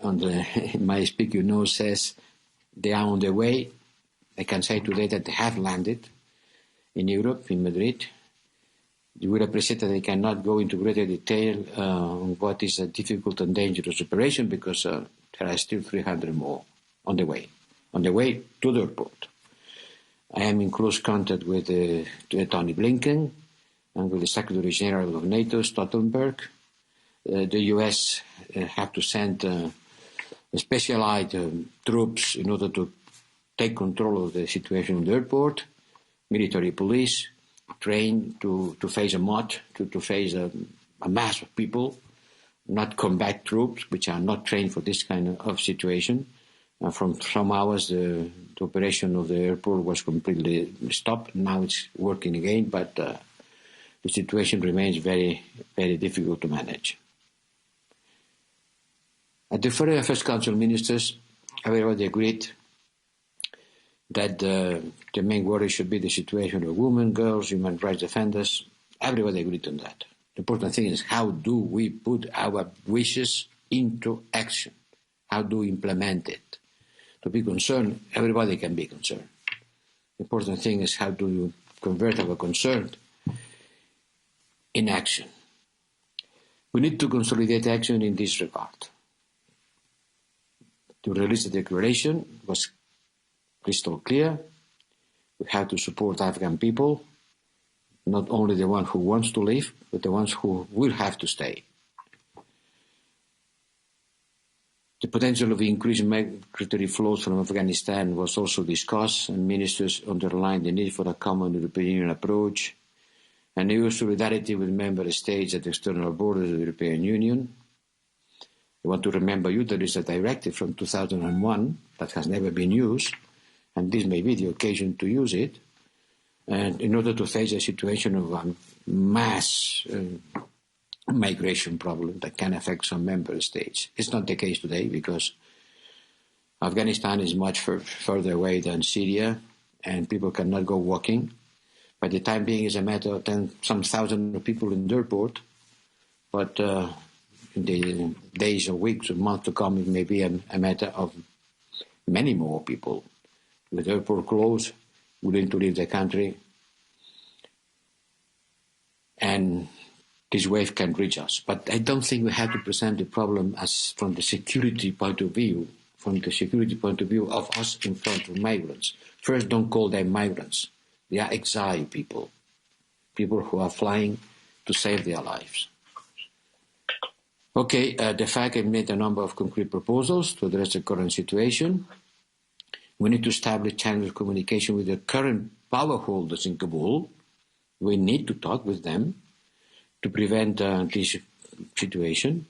in my speak, says they are on their way. I can say today that they have landed in Europe, in Madrid. You would appreciate that they cannot go into greater detail on what is a difficult and dangerous operation because there are still 300 more on the way to the airport. I am in close contact with Tony Blinken and with the Secretary General of NATO, Stoltenberg. The US have to send specialized troops in order to take control of the situation in the airport, military police, trained to face a mob, to face a mass of people, not combat troops, which are not trained for this kind of situation. From some hours, the operation of the airport was completely stopped. Now it's working again, but the situation remains very, very difficult to manage. At the Foreign Affairs Council ministers, everybody agreed that the main worry should be the situation of women, girls, human rights defenders. Everybody agreed on that. The important thing is how do we put our wishes into action? How do we implement it? To be concerned, everybody can be concerned. The important thing is how do you convert our concern in action? We need to consolidate action in this regard. To release the declaration was crystal clear. We have to support Afghan people, not only the one who wants to leave, but the ones who will have to stay. The potential of increased migratory flows from Afghanistan was also discussed, and ministers underlined the need for a common European Union approach and EU solidarity with member states at the external borders of the European Union. I want to remember you there is a directive from 2001 that has never been used, and this may be the occasion to use it, and in order to face a situation of mass migration problem that can affect some member states. It's not the case today because Afghanistan is much further away than Syria, and people cannot go walking. By the time being, it's a matter of some thousands of people in the airport, but in the days or weeks or months to come, it may be a matter of many more people with the airport closed, willing to leave the country, and this wave can reach us. But I don't think we have to present the problem as from the security point of view, of us in front of migrants. First, don't call them migrants. They are exile people who are flying to save their lives. Okay, the fact I made a number of concrete proposals to address the current situation. We need to establish channels of communication with the current power holders in Kabul. We need to talk with them to prevent this situation.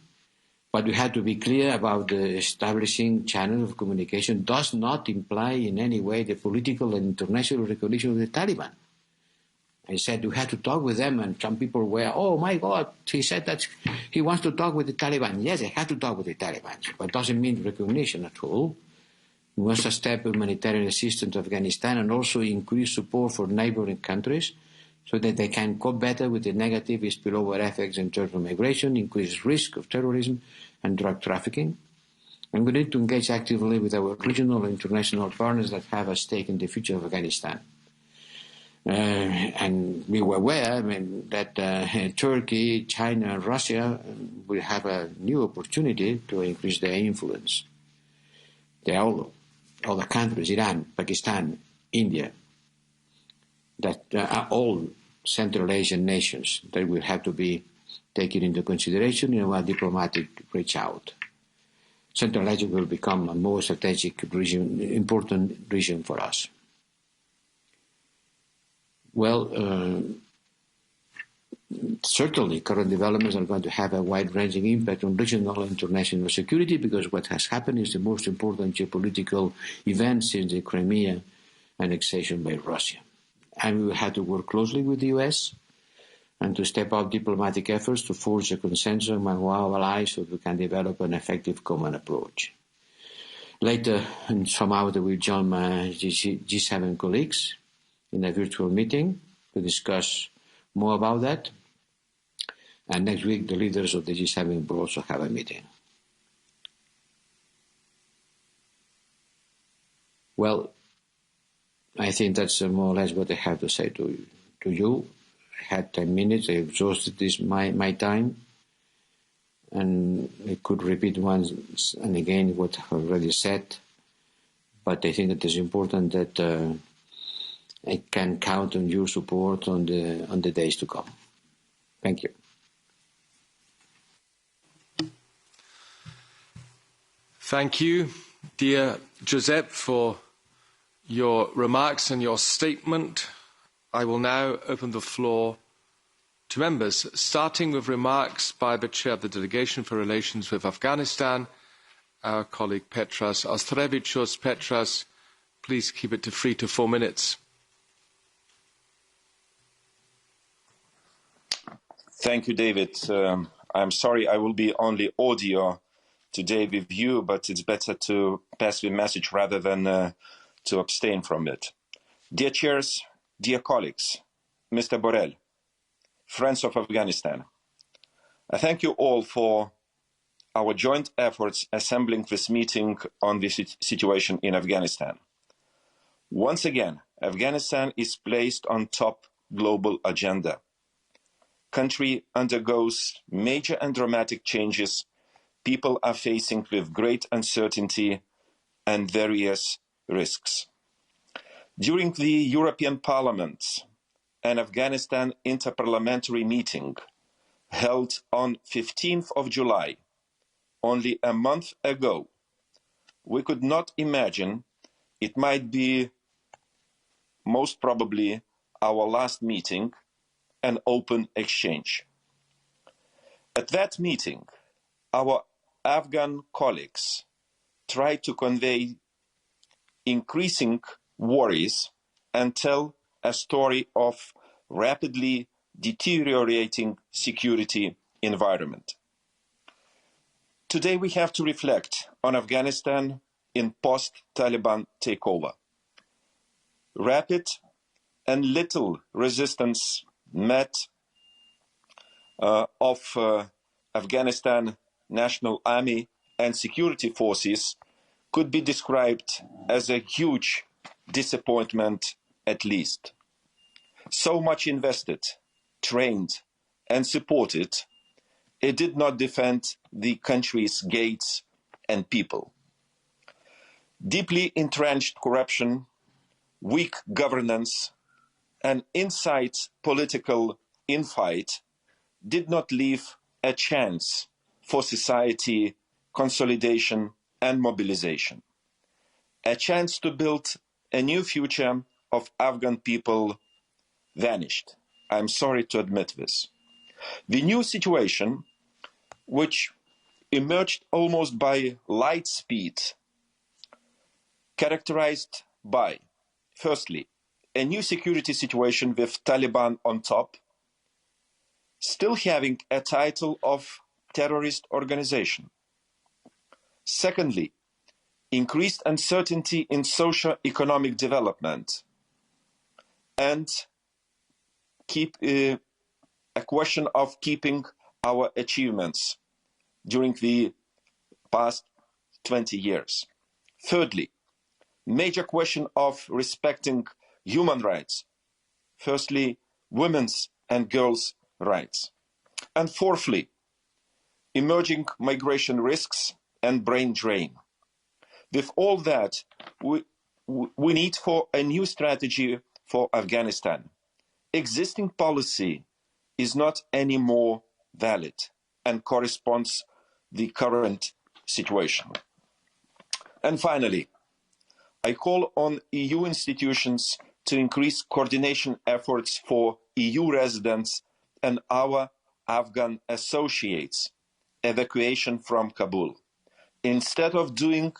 But we have to be clear about the establishing channels of communication does not imply in any way the political and international recognition of the Taliban. I said we had to talk with them, and some people were, oh my God, he said that he wants to talk with the Taliban. Yes, I had to talk with the Taliban, but it doesn't mean recognition at all. We must step humanitarian assistance to Afghanistan and also increase support for neighboring countries so that they can cope better with the negative spillover effects in terms of migration, increased risk of terrorism and drug trafficking. And we need to engage actively with our regional and international partners that have a stake in the future of Afghanistan. And we were aware that Turkey, China, and Russia will have a new opportunity to increase their influence. There are all other countries, Iran, Pakistan, India, that are all Central Asian nations that will have to be taken into consideration in our diplomatic reach out. Central Asia will become a more strategic region, important region for us. Well, certainly current developments are going to have a wide-ranging impact on regional and international security because what has happened is the most important geopolitical event since the Crimea annexation by Russia. And we will have to work closely with the US and to step up diplomatic efforts to forge a consensus among our allies so that we can develop an effective common approach. Later, in some hours, I will join my G7 colleagues in a virtual meeting to discuss more about that. And next week, the leaders of the G7 will also have a meeting. Well, I think that's more or less what I have to say to you. I had 10 minutes. I exhausted my time. And I could repeat once and again what I've already said. But I think it is important that I can count on your support on the days to come. Thank you. Thank you, dear Josep, for your remarks and your statement. I will now open the floor to members, starting with remarks by the Chair of the Delegation for Relations with Afghanistan, our colleague Petras Austrevicius. Petras, please keep it to 3 to 4 minutes. Thank you, David. I'm sorry I will be only audio today with you, but it's better to pass the message rather than to abstain from it. Dear chairs, dear colleagues, Mr. Borrell, friends of Afghanistan, I thank you all for our joint efforts assembling this meeting on the situation in Afghanistan. Once again, Afghanistan is placed on top global agenda. Country undergoes major and dramatic changes. People are facing with great uncertainty and various risks. During the European Parliament, an Afghanistan interparliamentary meeting held on 15th of July, only a month ago, we could not imagine it might be most probably our last meeting, an open exchange. At that meeting, our Afghan colleagues tried to convey increasing worries and tell a story of rapidly deteriorating security environment. Today we have to reflect on Afghanistan in post-Taliban takeover. Rapid and little resistance met of Afghanistan National Army and security forces could be described as a huge disappointment at least. So much invested, trained and supported, it did not defend the country's gates and people. Deeply entrenched corruption, weak governance and inside political infight did not leave a chance for society consolidation and mobilization. A chance to build a new future of Afghan people vanished. I'm sorry to admit this. The new situation, which emerged almost by light speed, characterized by, firstly, a new security situation with Taliban on top, still having a title of terrorist organization. Secondly, increased uncertainty in socio-economic development and a question of keeping our achievements during the past 20 years. Thirdly, major question of respecting human rights. Firstly, women's and girls' rights. And fourthly, emerging migration risks and brain drain. With all that, we need for a new strategy for Afghanistan. Existing policy is not anymore valid and corresponds the current situation. And finally, I call on EU institutions to increase coordination efforts for EU residents and our Afghan associates' evacuation from Kabul. Instead of doing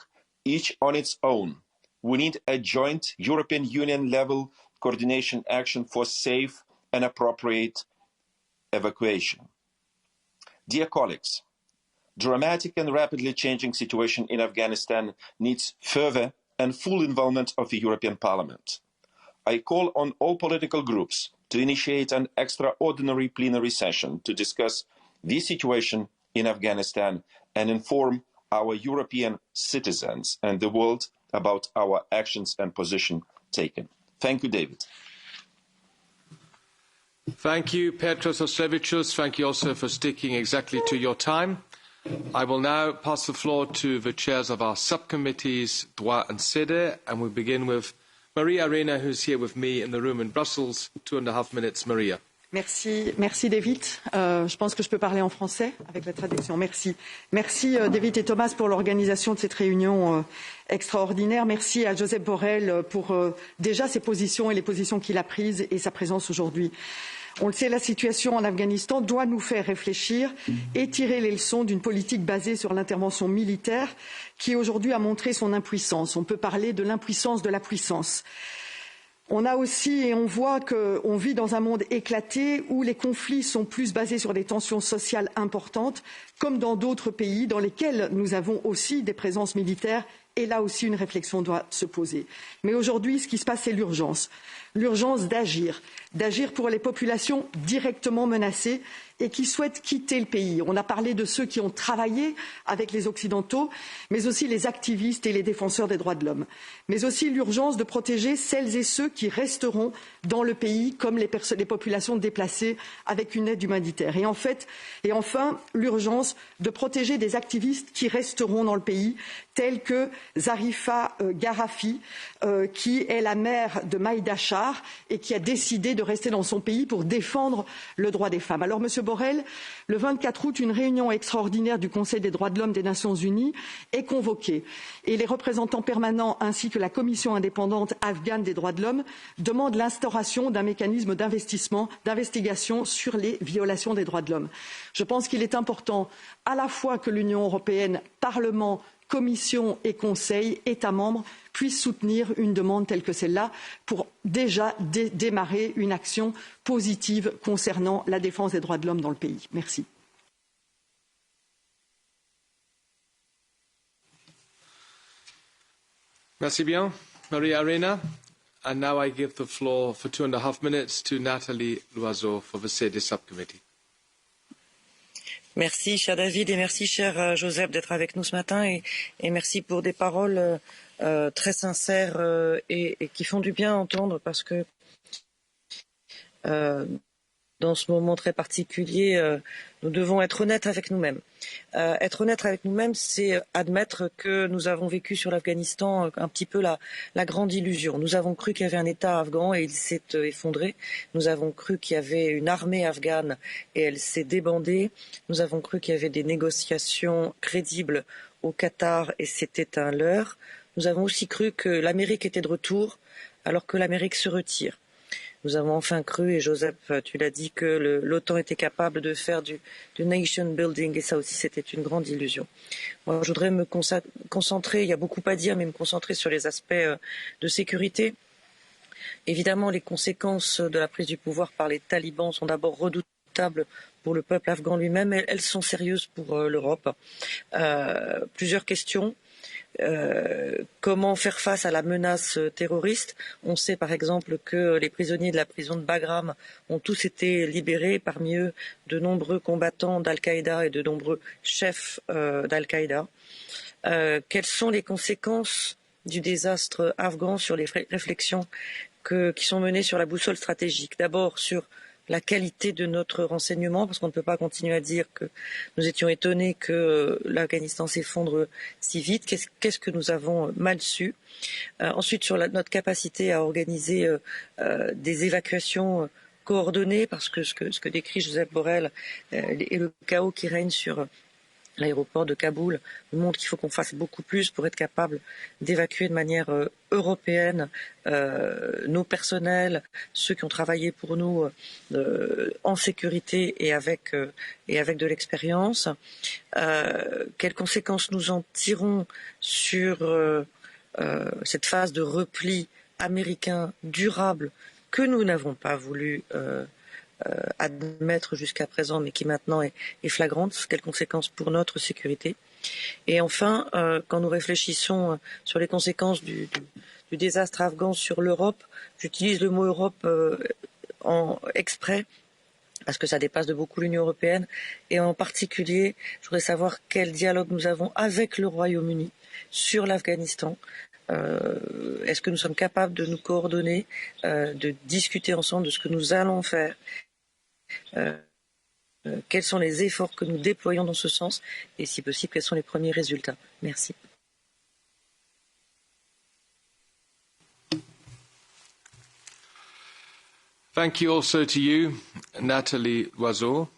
each on its own, we need a joint European Union level coordination action for safe and appropriate evacuation. Dear colleagues, dramatic and rapidly changing situation in Afghanistan needs further and full involvement of the European Parliament. I call on all political groups to initiate an extraordinary plenary session to discuss the situation in Afghanistan and inform our European citizens and the world about our actions and position taken. Thank you, David. Thank you, Petros Austrevicius. Thank you also for sticking exactly to your time. I will now pass the floor to the chairs of our subcommittees, Droit and Sede, and we'll begin with Maria Arena, who's here with me in the room in Brussels. 2.5 minutes, Maria. Merci David. Je pense que je peux parler en français avec la traduction. Merci David et Thomas pour l'organisation de cette réunion extraordinaire. Merci à Josep Borrell pour déjà ses positions et les positions qu'il a prises et sa présence aujourd'hui. On le sait, la situation en Afghanistan doit nous faire réfléchir et tirer les leçons d'une politique basée sur l'intervention militaire qui aujourd'hui a montré son impuissance. On peut parler de l'impuissance de la puissance. On a aussi, et on voit qu'on vit dans un monde éclaté où les conflits sont plus basés sur des tensions sociales importantes, comme dans d'autres pays dans lesquels nous avons aussi des présences militaires. Et là aussi, une réflexion doit se poser. Mais aujourd'hui, ce qui se passe, c'est l'urgence. L'urgence d'agir pour les populations directement menacées et qui souhaitent quitter le pays. On a parlé de ceux qui ont travaillé avec les Occidentaux, mais aussi les activistes et les défenseurs des droits de l'homme. Mais aussi l'urgence de protéger celles et ceux qui resteront dans le pays, comme les populations déplacées, avec une aide humanitaire. Et enfin, l'urgence de protéger des activistes qui resteront dans le pays, tels que Zarifa Garafi, qui est la mère de Maïdachar et qui a décidé de rester dans son pays pour défendre le droit des femmes. Alors, Monsieur Borrell, le 24 août, une réunion extraordinaire du Conseil des droits de l'homme des Nations Unies est convoquée. Et les représentants permanents ainsi que la Commission indépendante afghane des droits de l'homme demandent l'instauration d'un mécanisme d'investigation sur les violations des droits de l'homme. Je pense qu'il est important à la fois que l'Union européenne, Parlement, Commission et Conseil, États membres puissent soutenir une demande telle que celle-là pour déjà démarrer une action positive concernant la défense des droits de l'homme dans le pays. Merci. Merci bien, Maria Arena. And now I give the floor for 2.5 minutes to Nathalie Loiseau for the SEDE subcommittee. Merci, cher David, et merci, cher Joseph, d'être avec nous ce matin, et merci pour des paroles très sincères et qui font du bien à entendre, parce que dans ce moment très particulier, nous devons être honnêtes avec nous-mêmes. Être honnête avec nous-mêmes, c'est admettre que nous avons vécu sur l'Afghanistan un petit peu la grande illusion. Nous avons cru qu'il y avait un État afghan et il s'est effondré. Nous avons cru qu'il y avait une armée afghane et elle s'est débandée. Nous avons cru qu'il y avait des négociations crédibles au Qatar et c'était un leurre. Nous avons aussi cru que l'Amérique était de retour alors que l'Amérique se retire. Nous avons enfin cru, et Joseph, tu l'as dit, que l'OTAN était capable de faire du nation building, et ça aussi c'était une grande illusion. Moi, je voudrais me concentrer, il y a beaucoup à dire, mais me concentrer sur les aspects de sécurité. Évidemment, les conséquences de la prise du pouvoir par les talibans sont d'abord redoutables pour le peuple afghan lui-même, mais elles sont sérieuses pour l'Europe. Plusieurs questions. Comment faire face à la menace terroriste? On sait par exemple que les prisonniers de la prison de Bagram ont tous été libérés, parmi eux de nombreux combattants d'Al-Qaïda et de nombreux chefs d'Al-Qaïda. Quelles sont les conséquences du désastre afghan sur les réflexions qui sont menées sur la boussole stratégique? D'abord sur la qualité de notre renseignement, parce qu'on ne peut pas continuer à dire que nous étions étonnés que l'Afghanistan s'effondre si vite. Qu'est-ce que nous avons mal su? Ensuite, sur notre capacité à organiser des évacuations coordonnées, parce que ce que décrit Josep Borrell et le chaos qui règne sur l'aéroport de Kaboul nous montre qu'il faut qu'on fasse beaucoup plus pour être capable d'évacuer de manière européenne nos personnels, ceux qui ont travaillé pour nous en sécurité et avec de l'expérience. Quelles conséquences nous en tirons sur cette phase de repli américain durable que nous n'avons pas voulu admettre jusqu'à présent, mais qui maintenant est flagrante? Quelles conséquences pour notre sécurité? Et enfin, quand nous réfléchissons sur les conséquences du désastre afghan sur l'Europe, j'utilise le mot Europe exprès, parce que ça dépasse de beaucoup l'Union européenne, et en particulier, je voudrais savoir quel dialogue nous avons avec le Royaume-Uni sur l'Afghanistan. Est-ce que nous sommes capables de nous coordonner, de discuter ensemble de ce que nous allons faire? Quels sont les efforts que nous déployons dans ce sens et, si possible, quels sont les premiers résultats? Merci. Thank you also to you, Nathalie Loiseau.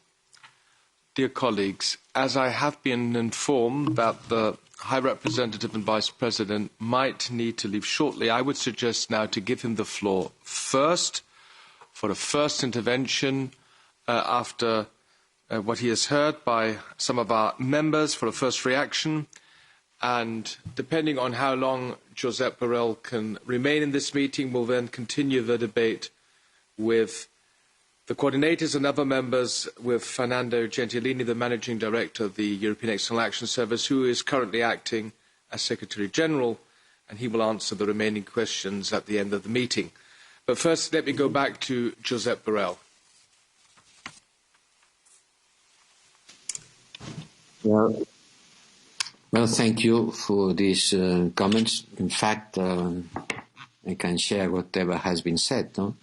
Dear colleagues, as I have been informed that the High Representative and Vice President might need to leave shortly, I would suggest now to give him the floor first for a first intervention after what he has heard by some of our members for a first reaction. And depending on how long Josep Borrell can remain in this meeting, we'll then continue the debate with the coordinators and other members, with Fernando Gentilini, the Managing Director of the European External Action Service, who is currently acting as Secretary General, and he will answer the remaining questions at the end of the meeting. But first, let me go back to Josep Borrell. Well, thank you for these comments. In fact, I can share whatever has been said. No?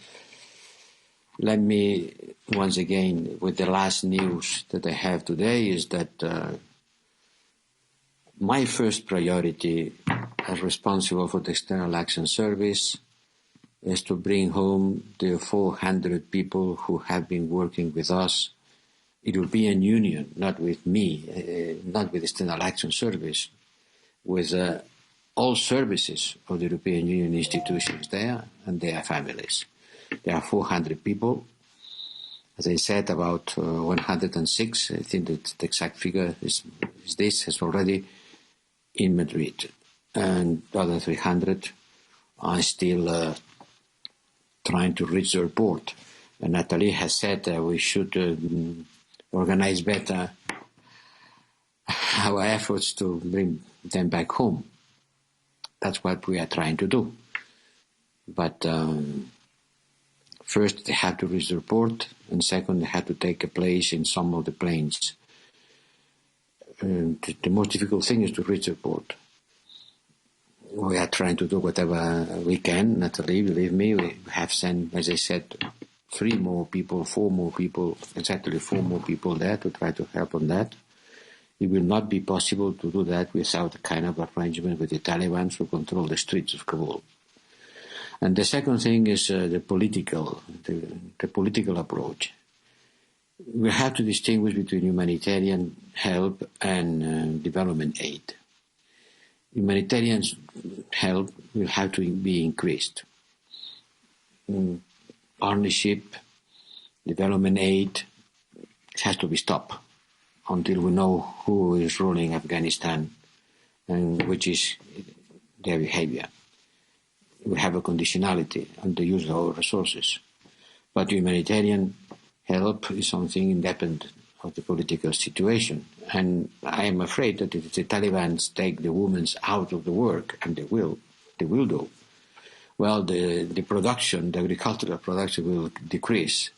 Let me, once again, with the last news that I have today, is that my first priority as responsible for the External Action Service is to bring home the 400 people who have been working with us, European Union, not with me, not with the External Action Service, with all services of the European Union institutions there and their families. There are 400 people. As I said, about 106, I think that the exact figure is already in Madrid. And the other 300 are still trying to reach the airport. And Nathalie has said that we should organize better our efforts to bring them back home. That's what we are trying to do. But first, they have to reach the airport, and second, they have to take a place in some of the planes. The most difficult thing is to reach the airport. We are trying to do whatever we can. Nathalie, believe me, we have sent, as I said, 4 more people there to try to help on that. It will not be possible to do that without a kind of arrangement with the Taliban to control the streets of Kabul. And the second thing is the political approach. We have to distinguish between humanitarian help and development aid. Humanitarian help will have to be increased. Partnership, development aid has to be stopped until we know who is ruling Afghanistan and which is their behavior. We have a conditionality on the use of our resources. But humanitarian help is something independent of the political situation. And I am afraid that if the Taliban take the women out of the work, and they will do, well, the production, the agricultural production will decrease.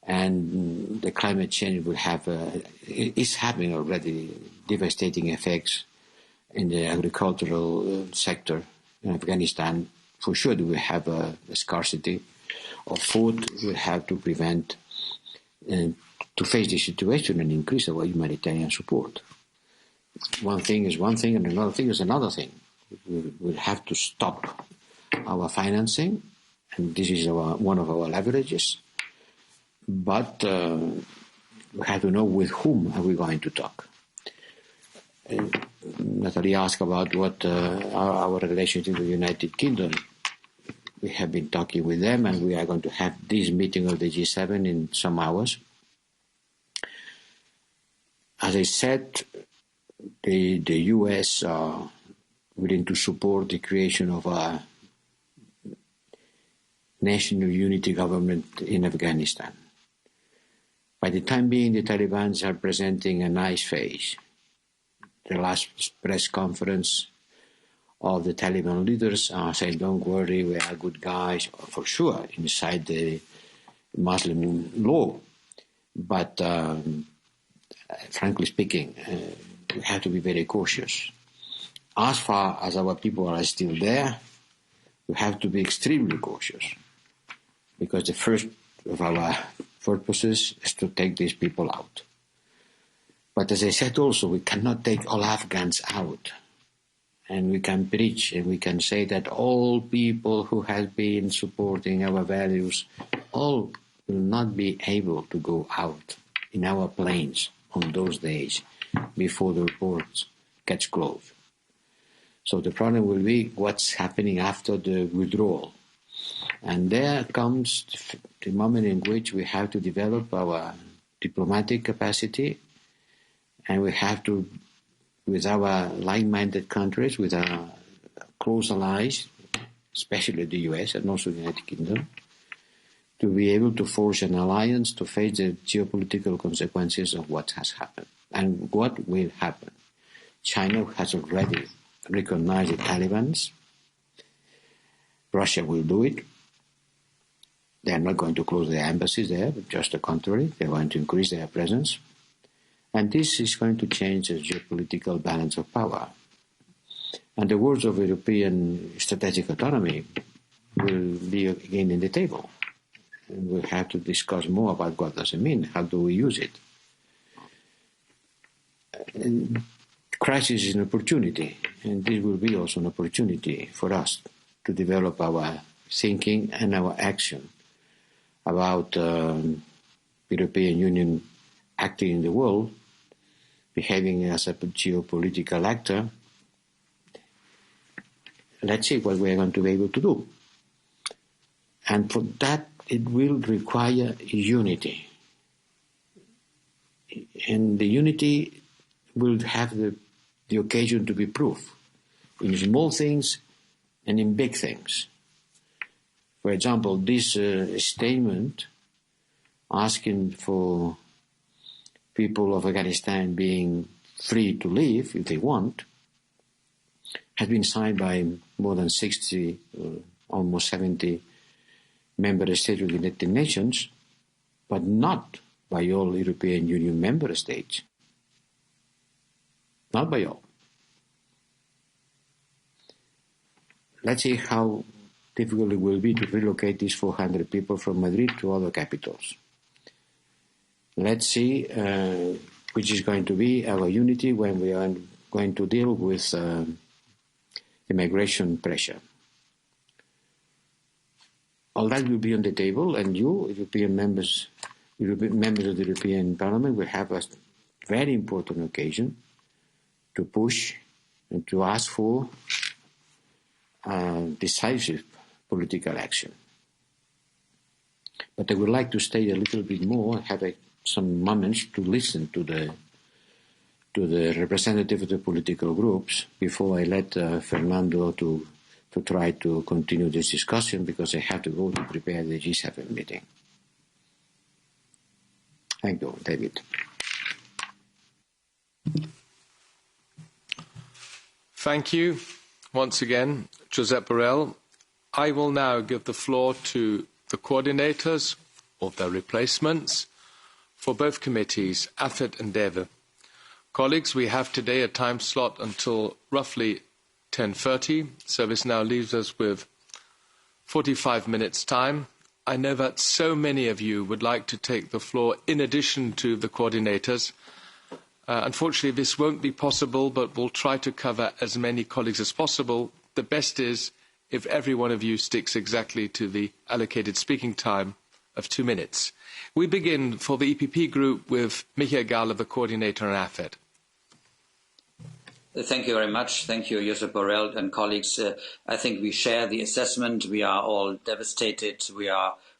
And the climate change will have, is having already devastating effects in the agricultural sector in Afghanistan. For sure, we will have a scarcity of food. We will have to prevent, to face the situation and increase our humanitarian support. One thing is one thing and another thing is another thing. We will have to stop our financing, and this is one of our leverages. But we have to know with whom are we going to talk. Nathalie asked about what our relationship with the United Kingdom. We have been talking with them, and we are going to have this meeting of the G7 in some hours. As I said, the US are willing to support the creation of a national unity government in Afghanistan. By the time being, the Taliban are presenting a nice face. The last press conference of the Taliban leaders are saying, don't worry, we are good guys, for sure, inside the Muslim law. But frankly speaking, we have to be very cautious. as far as our people are still there, we have to be extremely cautious, because the first of our purposes is to take these people out. But as I said also, we cannot take all Afghans out. And we can preach and we can say that all people who have been supporting our values, all will not be able to go out in our planes on those days before the reports gets closed. So the problem will be what's happening after the withdrawal. And there comes the moment in which we have to develop our diplomatic capacity, and we have to, with our like-minded countries, with our close allies, especially the US and also the United Kingdom, to be able to forge an alliance to face the geopolitical consequences of what has happened and what will happen. China has already recognized the Taliban. Russia will do it. They are not going to close their embassies there, but just the contrary. They are going to increase their presence. And this is going to change the geopolitical balance of power. And the words of European strategic autonomy will be again in the table. And we'll have to discuss more about what does it mean, how do we use it. And crisis is an opportunity, and this will be also an opportunity for us to develop our thinking and our action about European Union acting in the world, behaving as a geopolitical actor. Let's see what we are going to be able to do. And for that, it will require unity. And the unity will have the occasion to be proof in small things and in big things. For example, this statement asking for people of Afghanistan being free to leave if they want has been signed by more than 60, almost 70 member states of the United Nations, but not by all European Union member states. Not by all. Let's see how difficult it will be to relocate these 400 people from Madrid to other capitals. Let's see which is going to be our unity when we are going to deal with immigration pressure. All that will be on the table, and you, European members of the European Parliament, will have a very important occasion to push and to ask for decisive political action. But I would like to stay a little bit more and have some moments to listen to the representative of the political groups before I let Fernando to try to continue this discussion, because I have to go to prepare the G7 meeting. Thank you, David. Thank you once again, Josep Borrell. I will now give the floor to the coordinators or their replacements for both committees, AFET and DEVE. Colleagues, we have today a time slot until roughly 10:30, so this now leaves us with 45 minutes' time. I know that so many of you would like to take the floor in addition to the coordinators. Unfortunately, this won't be possible, but we'll try to cover as many colleagues as possible. The best is if every one of you sticks exactly to the allocated speaking time of 2 minutes. We begin for the EPP group with Michael Gahler, the coordinator in AFET. Thank you very much. Thank you, Josep Borrell and colleagues. I think we share the assessment. We are all devastated.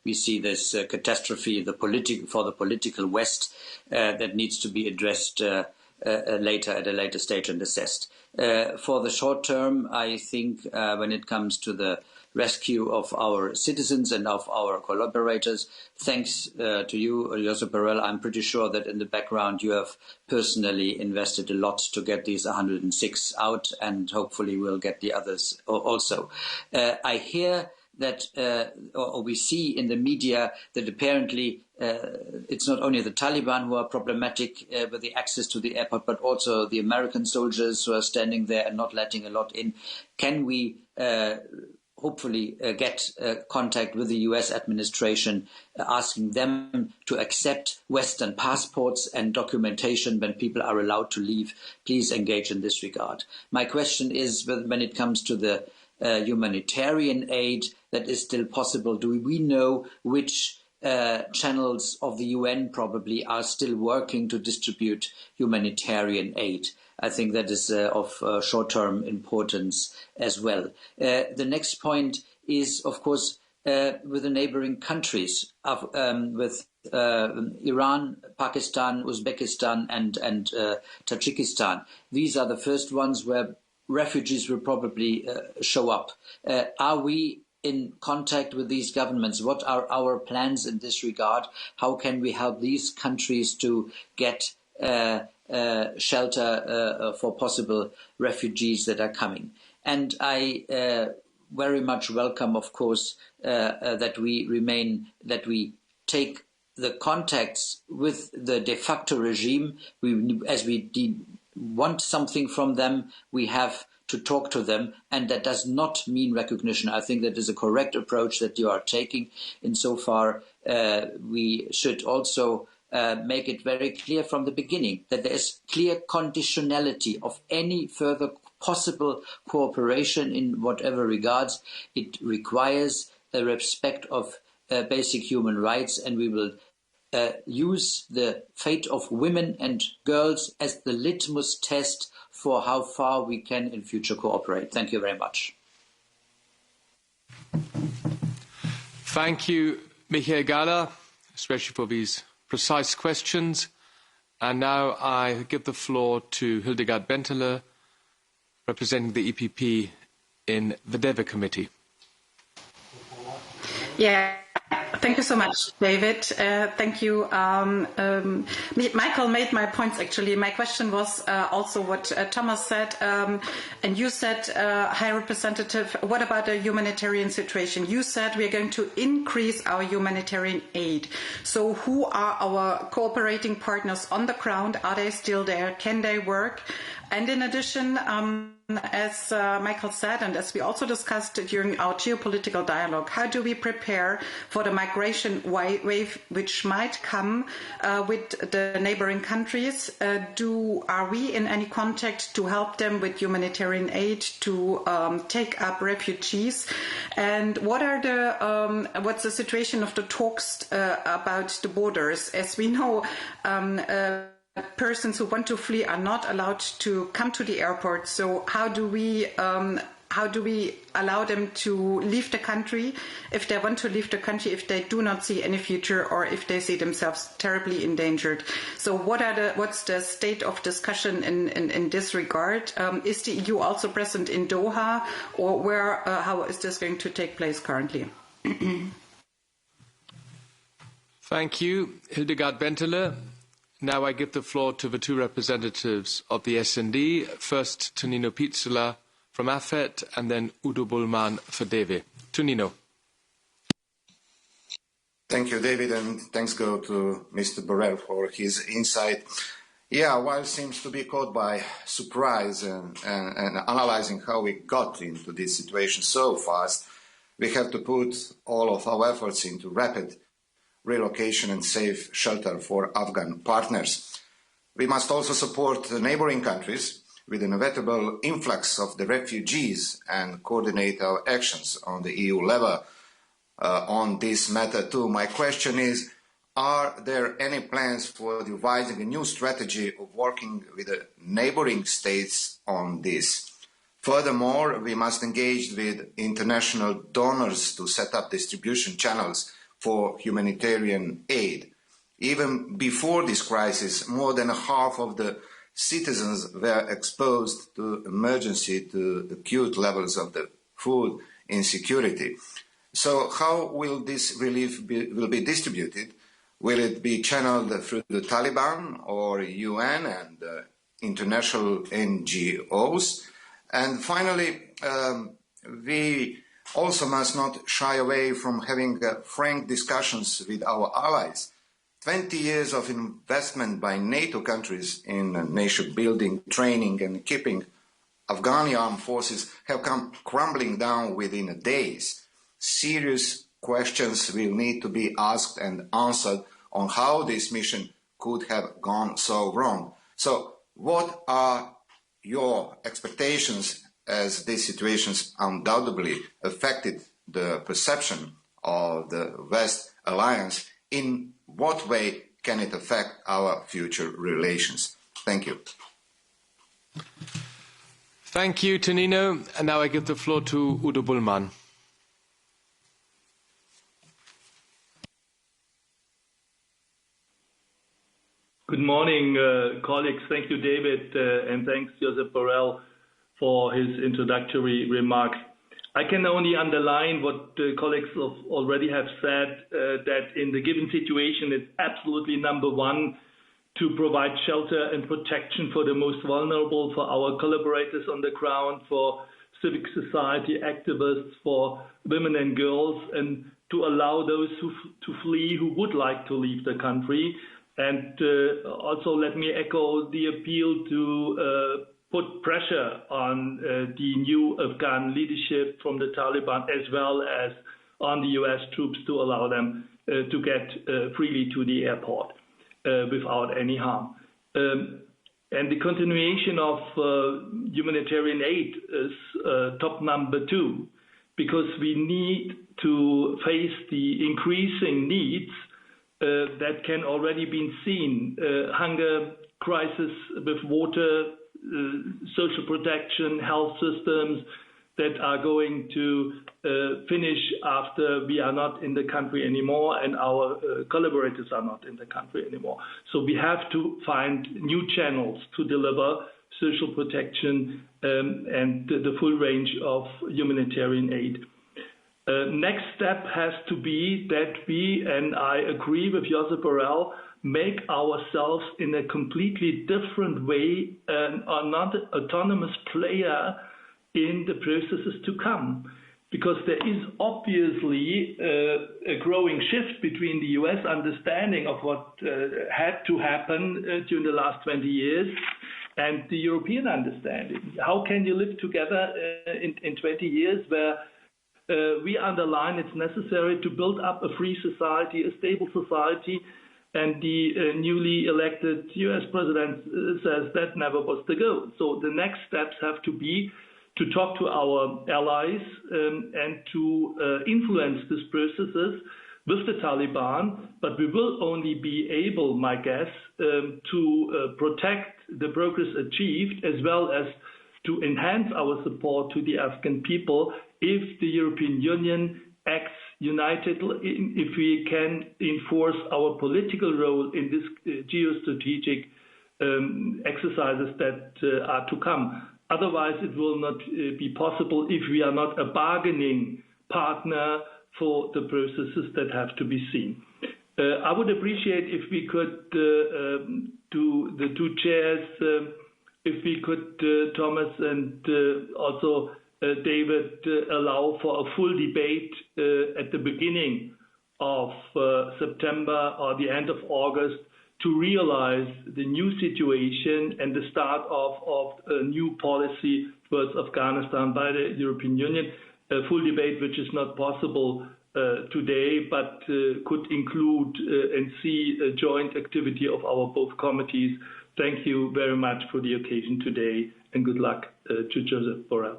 We see this catastrophe for the political West that needs to be addressed later at a later stage and assessed. For the short term, I think when it comes to the rescue of our citizens and of our collaborators, thanks to you, Josep Borrell, I'm pretty sure that in the background you have personally invested a lot to get these 106 out, and hopefully we'll get the others also. I hear that, or we see in the media that apparently it's not only the Taliban who are problematic with the access to the airport, but also the American soldiers who are standing there and not letting a lot in. Can we hopefully get contact with the US administration, asking them to accept Western passports and documentation when people are allowed to leave? Please engage in this regard. My question is, when it comes to the humanitarian aid that is still possible, do we know which channels of the UN probably are still working to distribute humanitarian aid? I think that is of short-term importance as well. The next point is, of course, with the neighboring countries, with Iran, Pakistan, Uzbekistan, and Tajikistan. These are the first ones where refugees will probably show up. Are we in contact with these governments? What are our plans in this regard? How can we help these countries to get shelter for possible refugees that are coming? And I very much welcome, of course, that we take the contacts with the de facto regime. As we want something from them, we have to talk to them, and that does not mean recognition. I think that is a correct approach that you are taking. Insofar, we should also make it very clear from the beginning that there is clear conditionality of any further possible cooperation in whatever regards. It requires a respect of basic human rights, and we will use the fate of women and girls as the litmus test for how far we can in future cooperate. Thank you very much. Thank you, Michael Gahler, especially for these precise questions. And now I give the floor to Hildegard Bentele, representing the EPP in the DEVE committee. Yeah. Thank you so much, David. Thank you. Michael made my points, actually. My question was also what Thomas said. And you said, High Representative, what about the humanitarian situation? You said we are going to increase our humanitarian aid. So who are our cooperating partners on the ground? Are they still there? Can they work? And in addition, as Michael said, and as we also discussed during our geopolitical dialogue, how do we prepare for the migration wave which might come with the neighboring countries? Are we in any contact to help them with humanitarian aid to take up refugees? And what's the situation of the talks about the borders? As we know, persons who want to flee are not allowed to come to the airport. So how do we allow them to leave the country if they want to leave the country, if they do not see any future or if they see themselves terribly endangered? So what's the state of discussion in this regard? Is the EU also present in Doha, or how is this going to take place currently? Thank you, Hildegard Bentele. Now I give the floor to the two representatives of the S&D, first to Nino Pizzula from AFET and then Udo Bullmann for DEVE. To Nino. Thank you, David, and thanks go to Mr. Borrell for his insight. Yeah, while seems to be caught by surprise and analyzing how we got into this situation so fast, we have to put all of our efforts into rapid relocation and safe shelter for Afghan partners. We must also support the neighboring countries with an inevitable influx of the refugees and coordinate our actions on the EU level on this matter too. My question is, are there any plans for devising a new strategy of working with the neighboring states on this? Furthermore, we must engage with international donors to set up distribution channels for humanitarian aid. Even before this crisis, more than half of the citizens were exposed to acute levels of the food insecurity. So how will this relief will be distributed? Will it be channeled through the Taliban or UN and international NGOs? And finally, we also must not shy away from having frank discussions with our allies. 20 years of investment by NATO countries in nation building, training and keeping Afghani armed forces have come crumbling down within days. Serious questions will need to be asked and answered on how this mission could have gone so wrong. So what are your expectations, as these situations undoubtedly affected the perception of the West Alliance? In what way can it affect our future relations? Thank you. Thank you, Tonino. And now I give the floor to Udo Bullmann. Good morning, colleagues. Thank you, David, and thanks, Josep Borrell, for his introductory remarks. I can only underline what colleagues already have said, that in the given situation, it's absolutely number one to provide shelter and protection for the most vulnerable, for our collaborators on the ground, for civic society activists, for women and girls, and to allow those to flee who would like to leave the country. And also let me echo the appeal to put pressure on the new Afghan leadership from the Taliban, as well as on the US troops, to allow them to get freely to the airport without any harm. And the continuation of humanitarian aid is top number two, because we need to face the increasing needs that can already be seen. Hunger crisis with water, social protection, health systems that are going to finish after we are not in the country anymore and our collaborators are not in the country anymore. So we have to find new channels to deliver social protection and the full range of humanitarian aid. Next step has to be that we, and I agree with Josep Borrell, make ourselves in a completely different way and are not an autonomous player in the processes to come. Because there is obviously a growing shift between the US understanding of what had to happen during the last 20 years and the European understanding. How can you live together in 20 years where we underline it's necessary to build up a free society, a stable society, and the newly elected US president says that never was the goal. So the next steps have to be to talk to our allies and to influence these processes with the Taliban, but we will only be able, my guess, to protect the progress achieved, as well as to enhance our support to the Afghan people if the European Union acts united, if we can enforce our political role in this geostrategic exercises that are to come. Otherwise, it will not be possible if we are not a bargaining partner for the processes that have to be seen. I would appreciate if we could do the two chairs, if we could, Thomas and also David, allow for a full debate at the beginning of September or the end of August to realize the new situation and the start of a new policy towards Afghanistan by the European Union. A full debate which is not possible today, but could include and see a joint activity of our both committees. Thank you very much for the occasion today, and good luck to Josep Borrell.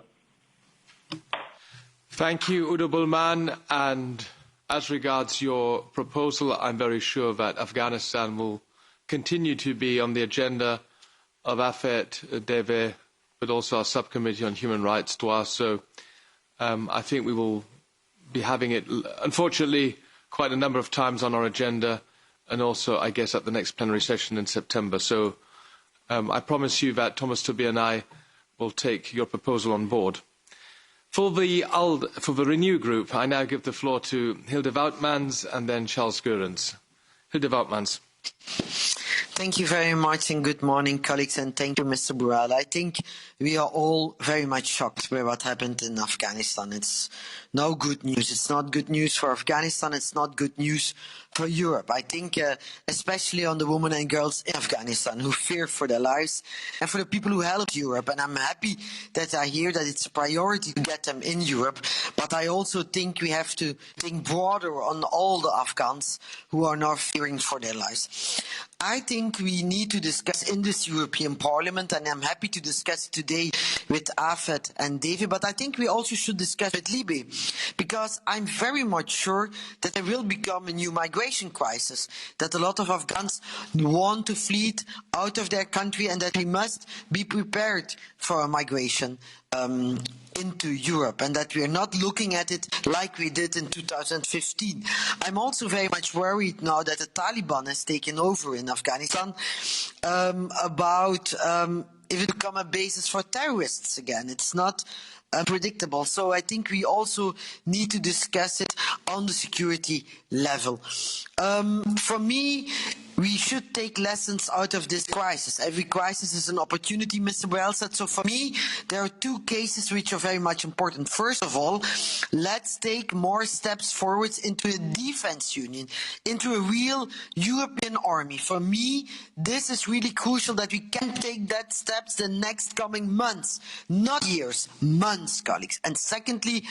Thank you, Udo Bullmann. And as regards your proposal, I'm very sure that Afghanistan will continue to be on the agenda of AFET, DEVE, but also our subcommittee on human rights, DROIT. So I think we will be having it, unfortunately, quite a number of times on our agenda, and also, I guess, at the next plenary session in September. So I promise you that Thomas Tobé and I will take your proposal on board. For the Renew Group, I now give the floor to Hilde Woutmans and then Charles Goerens. Hilde Woutmans. Thank you very much, and good morning, colleagues, and thank you, Mr. Borrell. I think we are all very much shocked by what happened in Afghanistan. It's no good news. It's not good news for Afghanistan. It's not good news for Europe. I think especially on the women and girls in Afghanistan who fear for their lives, and for the people who helped Europe. And I'm happy that I hear that it's a priority to get them in Europe. But I also think we have to think broader on all the Afghans who are now fearing for their lives. I think we need to discuss in this European Parliament, and I'm happy to discuss today with Afet and David, but I think we also should discuss with Libe, because I'm very much sure that there will become a new migration crisis, that a lot of Afghans want to flee out of their country, and that we must be prepared for a migration into Europe, and that we are not looking at it like we did in 2015. I'm also very much worried now that the Taliban has taken over in Afghanistan about if it will become a basis for terrorists again. It's not predictable. So I think we also need to discuss it on the security level. For me, we should take lessons out of this crisis. Every crisis is an opportunity, Mr. Borrell said. So for me, there are two cases which are very much important. First of all, let's take more steps forward into a defense union, into a real European army. For me, this is really crucial that we can take that steps the next coming months, not years, months, colleagues. And secondly,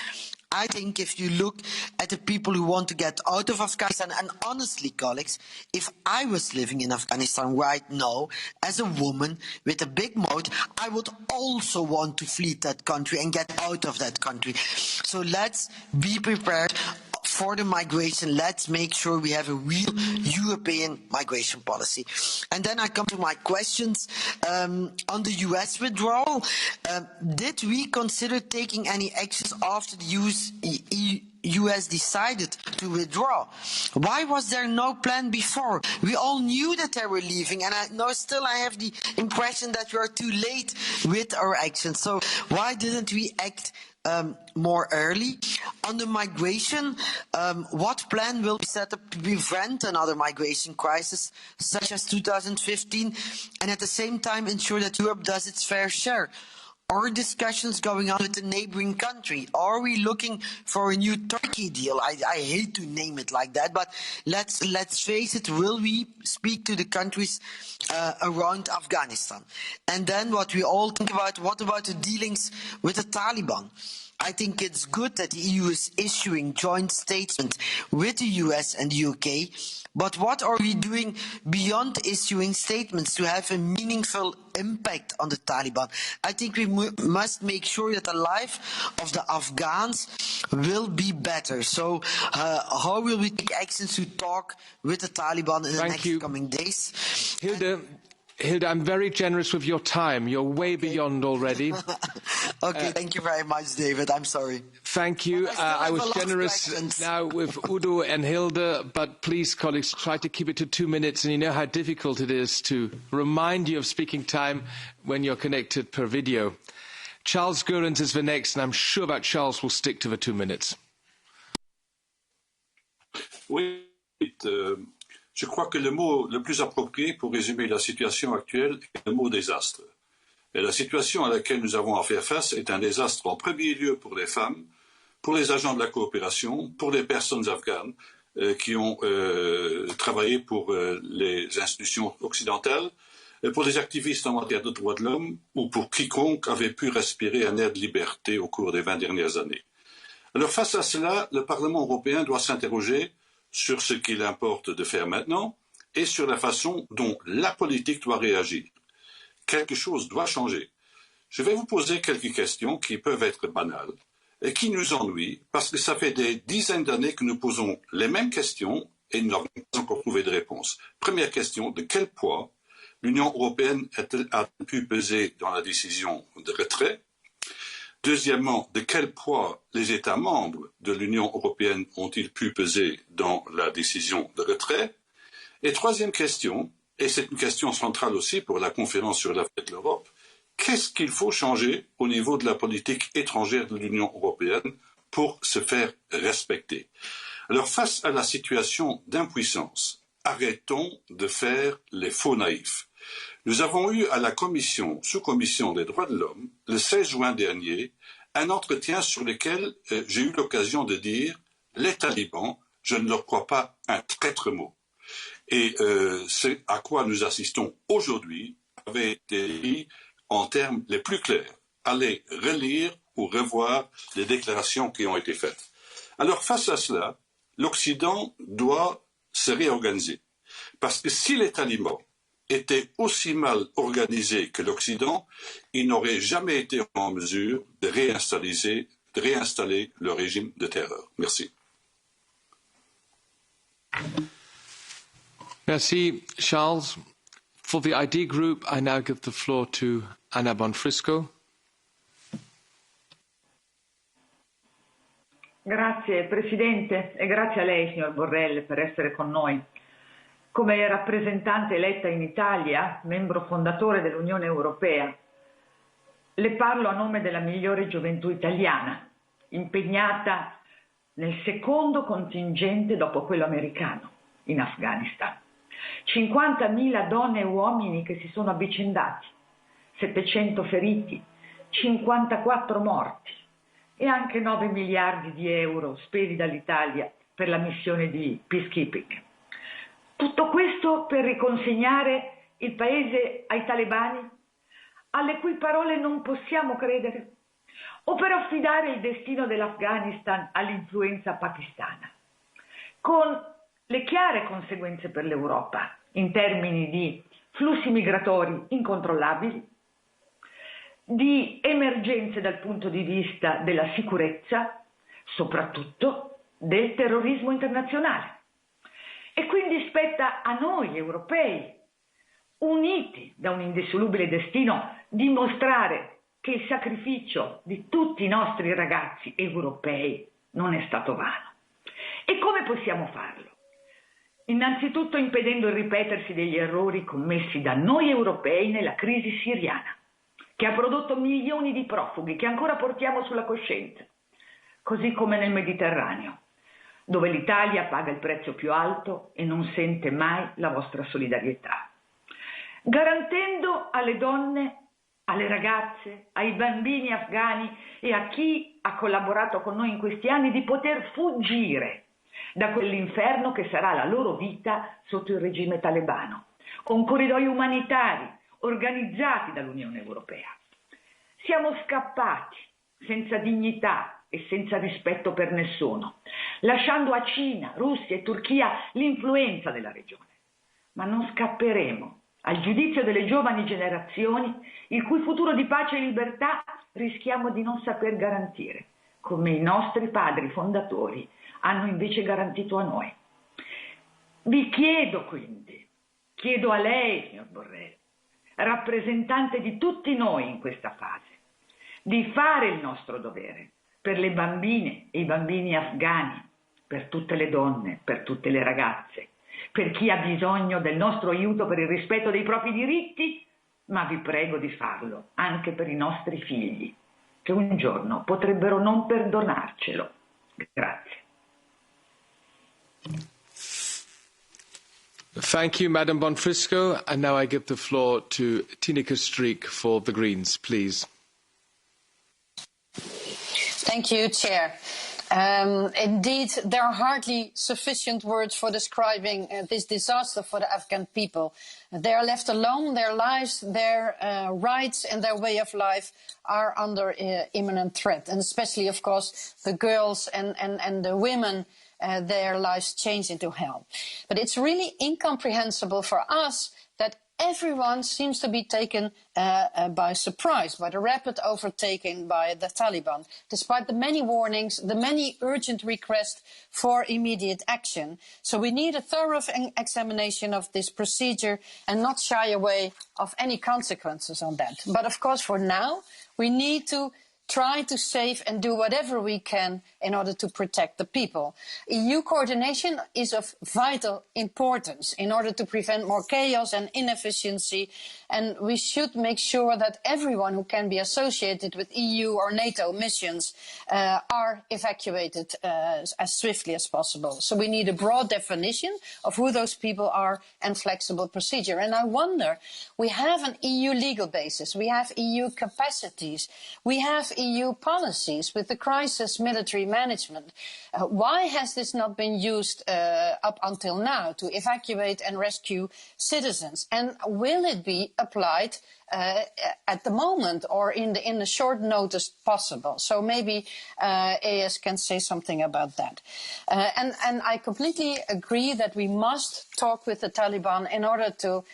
I think if you look at the people who want to get out of Afghanistan, and honestly, colleagues, if I was living in Afghanistan right now as a woman with a big mouth, I would also want to flee that country and get out of that country. So let's be prepared for the migration. Let's make sure we have a real European migration policy. And then I come to my questions on the US withdrawal. Did we consider taking any actions after the US decided to withdraw? Why was there no plan before? We all knew that they were leaving, and I have the impression that we are too late with our actions. So why didn't we act more early? On the migration, what plan will be set up to prevent another migration crisis such as 2015, and at the same time ensure that Europe does its fair share? Are discussions going on with the neighboring country? Are we looking for a new Turkey deal? I hate to name it like that, but let's face it, will we speak to the countries around Afghanistan? And then what we all think about, what about the dealings with the Taliban? I think it's good that the EU is issuing joint statements with the US and the UK, but what are we doing beyond issuing statements to have a meaningful impact on the Taliban? I think we must make sure that the life of the Afghans will be better. So how will we take actions to talk with the Taliban in the next coming days? Hilde, I'm very generous with your time. You're way beyond already. Okay, thank you very much, David. I'm sorry. Thank you. I was generous now with Udo and Hilde, but please, colleagues, try to keep it to 2 minutes. And you know how difficult it is to remind you of speaking time when you're connected per video. Charles Goerens is the next, and I'm sure that Charles will stick to the 2 minutes. Oui, je crois que le mot le plus approprié pour résumer la situation actuelle est le mot désastre. Et la situation à laquelle nous avons à faire face est un désastre en premier lieu pour les femmes, pour les agents de la coopération, pour les personnes afghanes qui ont travaillé pour les institutions occidentales, pour les activistes en matière de droits de l'homme ou pour quiconque avait pu respirer un air de liberté au cours des 20 dernières années. Alors face à cela, le Parlement européen doit s'interroger sur ce qu'il importe de faire maintenant et sur la façon dont la politique doit réagir. Quelque chose doit changer. Je vais vous poser quelques questions qui peuvent être banales et qui nous ennuient parce que ça fait des dizaines d'années que nous posons les mêmes questions et nous n'avons pas encore trouvé de réponse. Première question, de quel poids l'Union européenne a-t-elle pu peser dans la décision de retrait? Deuxièmement, de quel poids les États membres de l'Union européenne ont-ils pu peser dans la décision de retrait? Et troisième question, et c'est une question centrale aussi pour la conférence sur l'avenir de l'Europe, qu'est-ce qu'il faut changer au niveau de la politique étrangère de l'Union européenne pour se faire respecter? Alors face à la situation d'impuissance, arrêtons de faire les faux naïfs. Nous avons eu à la sous-commission des droits de l'homme, le 16 juin dernier, un entretien sur lequel j'ai eu l'occasion de dire « les talibans, je ne leur crois pas un traître mot ». Et c'est à quoi nous assistons aujourd'hui avait été dit en termes les plus clairs. Allez relire ou revoir les déclarations qui ont été faites. Alors face à cela, l'Occident doit se réorganiser. Parce que si les talibans étaient aussi mal organisés que l'Occident, ils n'auraient jamais été en mesure de réinstaller le régime de terreur. Merci. Merci, Charles. For the ID group, I now give the floor to Anna Bonfrisco. Grazie Presidente e grazie a lei, signor Borrell, per essere con noi. Come rappresentante eletta in Italia, membro fondatore dell'Unione Europea, le parlo a nome della migliore gioventù italiana, impegnata nel secondo contingente dopo quello americano, in Afghanistan. 50.000 donne e uomini che si sono avvicendati, 700 feriti, 54 morti e anche 9 miliardi di euro spesi dall'Italia per la missione di peacekeeping. Tutto questo per riconsegnare il paese ai talebani, alle cui parole non possiamo credere, o per affidare il destino dell'Afghanistan all'influenza pakistana, con le chiare conseguenze per l'Europa in termini di flussi migratori incontrollabili, di emergenze dal punto di vista della sicurezza, soprattutto del terrorismo internazionale. E quindi spetta a noi europei, uniti da un indissolubile destino, dimostrare che il sacrificio di tutti i nostri ragazzi europei non è stato vano. E come possiamo farlo? Innanzitutto impedendo il ripetersi degli errori commessi da noi europei nella crisi siriana, che ha prodotto milioni di profughi che ancora portiamo sulla coscienza, così come nel Mediterraneo, dove l'Italia paga il prezzo più alto e non sente mai la vostra solidarietà. Garantendo alle donne, alle ragazze, ai bambini afghani e a chi ha collaborato con noi in questi anni di poter fuggire da quell'inferno che sarà la loro vita sotto il regime talebano, con corridoi umanitari organizzati dall'Unione Europea. Siamo scappati senza dignità e senza rispetto per nessuno, lasciando a Cina, Russia e Turchia l'influenza della regione. Ma non scapperemo al giudizio delle giovani generazioni, il cui futuro di pace e libertà rischiamo di non saper garantire, come i nostri padri fondatori hanno invece garantito a noi. Vi chiedo quindi, chiedo a lei, signor Borrell, rappresentante di tutti noi in questa fase, di fare il nostro dovere per le bambine e i bambini afghani, per tutte le donne, per tutte le ragazze, per chi ha bisogno del nostro aiuto per il rispetto dei propri diritti, ma vi prego di farlo anche per i nostri figli, che un giorno potrebbero non perdonarcelo. Grazie. Thank you, Madam Bonfrisco. And now I give the floor to Tineke Streek for the Greens, please. Thank you, Chair. Indeed, there are hardly sufficient words for describing this disaster for the Afghan people. They are left alone. Their lives, their rights and their way of life are under imminent threat. And especially, of course, the girls and the women, their lives change into hell. But it's really incomprehensible for us that everyone seems to be taken by surprise by the rapid overtaking by the Taliban, despite the many warnings, the many urgent requests for immediate action. So we need a thorough examination of this procedure and not shy away of any consequences on that. But of course, for now, we need to try to save and do whatever we can in order to protect the people. EU coordination is of vital importance in order to prevent more chaos and inefficiency, and we should make sure that everyone who can be associated with EU or NATO missions are evacuated as swiftly as possible. So we need a broad definition of who those people are and flexible procedure. And I wonder, we have an EU legal basis, we have EU capacities, we have EU policies with the crisis military management. Why has this not been used up until now to evacuate and rescue citizens? And will it be applied at the moment or in the short notice possible? So maybe AS can say something about that. And I completely agree that we must talk with the Taliban in order to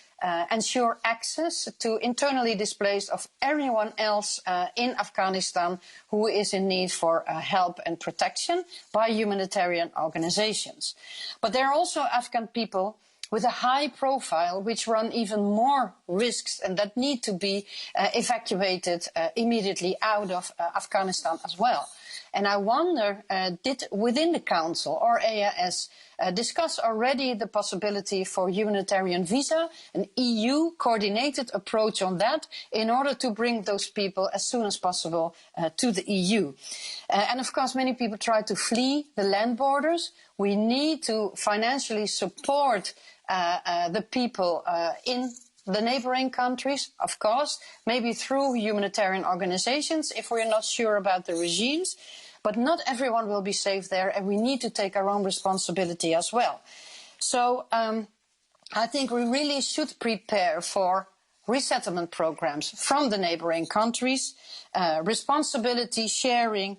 ensure access to internally displaced of everyone else in Afghanistan who is in need for help and protection by humanitarian organizations. But there are also Afghan people with a high profile which run even more risks and that need to be evacuated immediately out of Afghanistan as well. And I wonder, did within the Council or EAS discuss already the possibility for humanitarian visa, an EU coordinated approach on that in order to bring those people as soon as possible to the EU? And of course, many people try to flee the land borders. We need to financially support the people in the neighboring countries, of course, maybe through humanitarian organizations if we're not sure about the regimes. But not everyone will be safe there, and we need to take our own responsibility as well. So I think we really should prepare for resettlement programs from the neighboring countries, responsibility sharing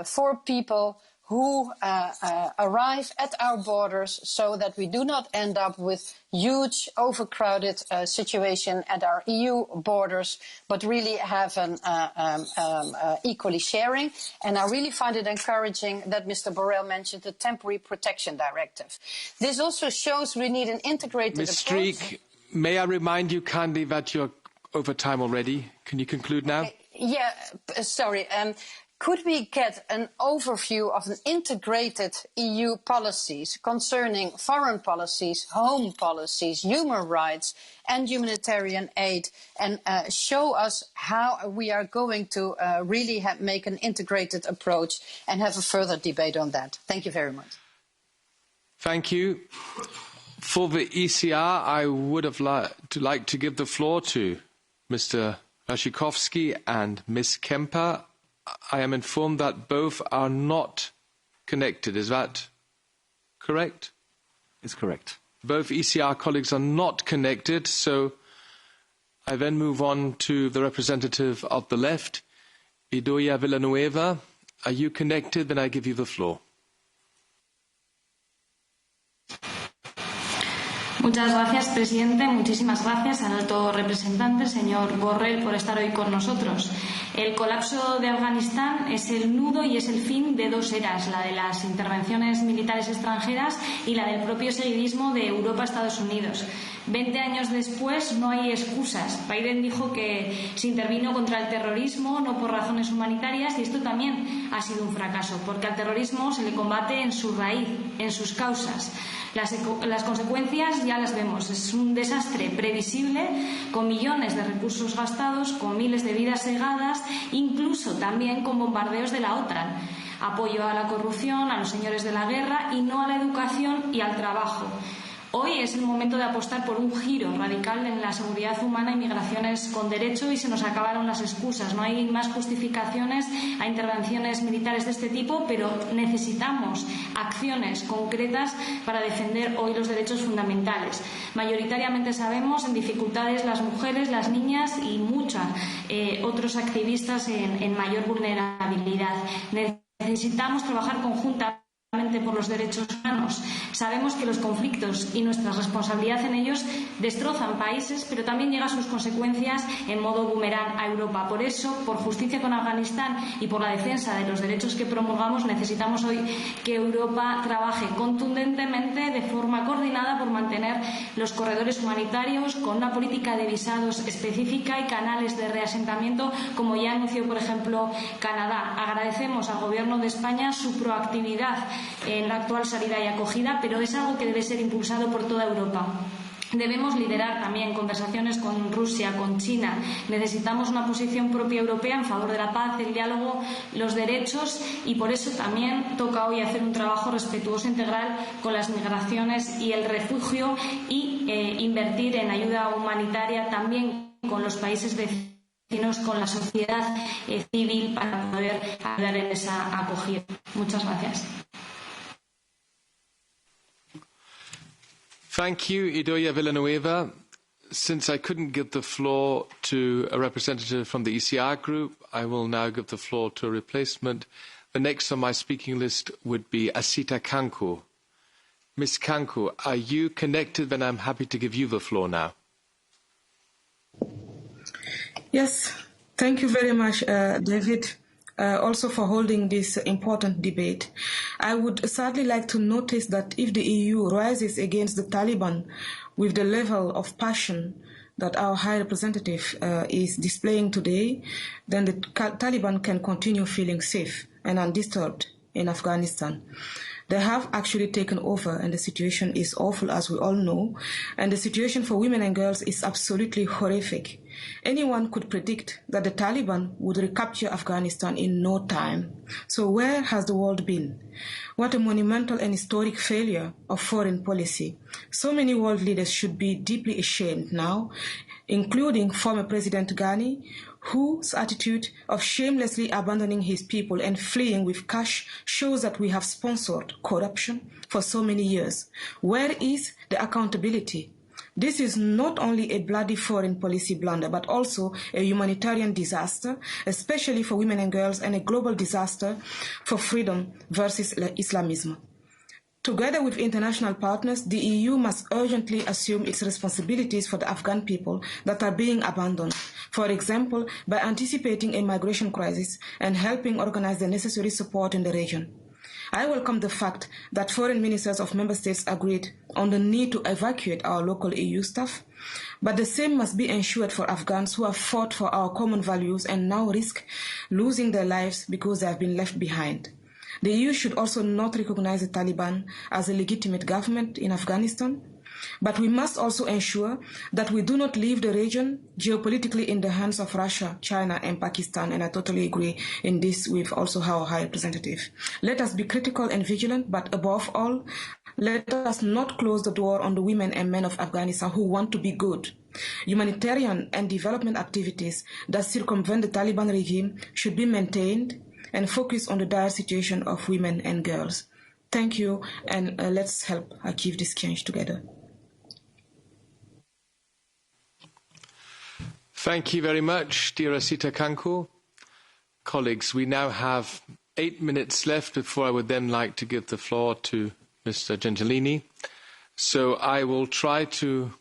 for people who arrive at our borders so that we do not end up with huge overcrowded situation at our EU borders, but really have an equally sharing. And I really find it encouraging that Mr. Borrell mentioned the Temporary Protection Directive. This also shows we need an integrated Ms. approach. Streeck, may I remind you kindly that you're over time already? Can you conclude now? Yeah, sorry. Could we get an overview of an integrated EU policies concerning foreign policies, home policies, human rights and humanitarian aid, and show us how we are going to really make an integrated approach and have a further debate on that? Thank you very much. Thank you. For the ECR, I would have liked to give the floor to Mr. Rashikovsky and Ms. Kemper. I am informed that both are not connected. Is that correct? It's correct. Both ECR colleagues are not connected, so I then move on to the representative of the left, Idoia Villanueva. Are you connected? Then I give you the floor. Muchas gracias, presidente. Muchísimas gracias al alto representante, señor Borrell, por estar hoy con nosotros. El colapso de Afganistán es el nudo y es el fin de dos eras, la de las intervenciones militares extranjeras y la del propio seguidismo de Europa a Estados Unidos. 20 años después no hay excusas. Biden dijo que se intervino contra el terrorismo, no por razones humanitarias, y esto también ha sido un fracaso, porque al terrorismo se le combate en su raíz, en sus causas. Las consecuencias ya las vemos. Es un desastre previsible, con millones de recursos gastados, con miles de vidas segadas, incluso también con bombardeos de la OTAN. Apoyo a la corrupción, a los señores de la guerra y no a la educación y al trabajo. Hoy es el momento de apostar por un giro radical en la seguridad humana y migraciones con derecho, y se nos acabaron las excusas. No hay más justificaciones a intervenciones militares de este tipo, pero necesitamos acciones concretas para defender hoy los derechos fundamentales. Mayoritariamente sabemos en dificultades las mujeres, las niñas y muchos otros activistas en mayor vulnerabilidad. Necesitamos trabajar conjuntamente por los derechos humanos. Sabemos que los conflictos y nuestra responsabilidad en ellos destrozan países, pero también llegan sus consecuencias en modo boomerang a Europa. Por eso, por justicia con Afganistán y por la defensa de los derechos que promulgamos, necesitamos hoy que Europa trabaje contundentemente, de forma coordinada, por mantener los corredores humanitarios, con una política de visados específica y canales de reasentamiento, como ya anunció, por ejemplo, Canadá. Agradecemos al Gobierno de España su proactividad en la actual salida y acogida, pero es algo que debe ser impulsado por toda Europa. Debemos liderar también conversaciones con Rusia, con China. Necesitamos una posición propia europea en favor de la paz, el diálogo, los derechos, y por eso también toca hoy hacer un trabajo respetuoso e integral con las migraciones y el refugio y invertir en ayuda humanitaria también con los países vecinos, con la sociedad civil, para poder ayudar en esa acogida. Muchas gracias. Thank you, Idoia Villanueva. Since I couldn't give the floor to a representative from the ECR group, I will now give the floor to a replacement. The next on my speaking list would be Asita Kanku. Ms. Kanku, are you connected? Then I'm happy to give you the floor now. Yes, thank you very much, David. Also for holding this important debate. I would sadly like to notice that if the EU rises against the Taliban with the level of passion that our High Representative is displaying today, then the Taliban can continue feeling safe and undisturbed in Afghanistan. They have actually taken over, and the situation is awful, as we all know, and the situation for women and girls is absolutely horrific. Anyone could predict that the Taliban would recapture Afghanistan in no time. So where has the world been? What a monumental and historic failure of foreign policy. So many world leaders should be deeply ashamed now, including former President Ghani, whose attitude of shamelessly abandoning his people and fleeing with cash shows that we have sponsored corruption for so many years. Where is the accountability? This is not only a bloody foreign policy blunder, but also a humanitarian disaster, especially for women and girls, and a global disaster for freedom versus Islamism. Together with international partners, the EU must urgently assume its responsibilities for the Afghan people that are being abandoned, for example, by anticipating a migration crisis and helping organize the necessary support in the region. I welcome the fact that foreign ministers of member states agreed on the need to evacuate our local EU staff, but the same must be ensured for Afghans who have fought for our common values and now risk losing their lives because they have been left behind. The EU should also not recognize the Taliban as a legitimate government in Afghanistan, but we must also ensure that we do not leave the region geopolitically in the hands of Russia, China, and Pakistan, and I totally agree in this with also our High Representative. Let us be critical and vigilant, but above all, let us not close the door on the women and men of Afghanistan who want to be good. Humanitarian and development activities that circumvent the Taliban regime should be maintained and focus on the dire situation of women and girls. Thank you, and let's help achieve this change together. Thank you very much, dear Asita Kanku. Colleagues, we now have 8 minutes left before I would then like to give the floor to Mr. Gentilini. So I will try to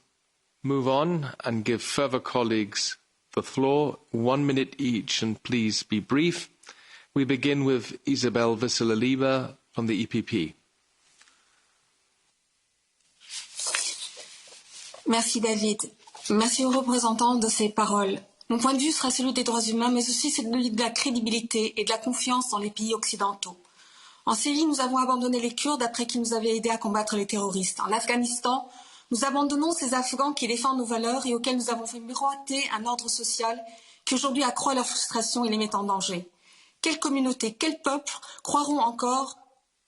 move on and give further colleagues the floor, 1 minute each, and please be brief. We begin with Isabel Vissela-Liba from the EPP. Merci David. Merci aux représentants de ces paroles. Mon point de vue sera celui des droits humains, mais aussi celui de la crédibilité et de la confiance dans les pays occidentaux. En Syrie, nous avons abandonné les Kurdes après qu'ils nous avaient aidés à combattre les terroristes. En Afghanistan, nous abandonnons ces Afghans qui défendent nos valeurs et auxquels nous avons fait miroiter un ordre social qui aujourd'hui accroît leur frustration et les met en danger. Quelle communauté, quel peuple croiront encore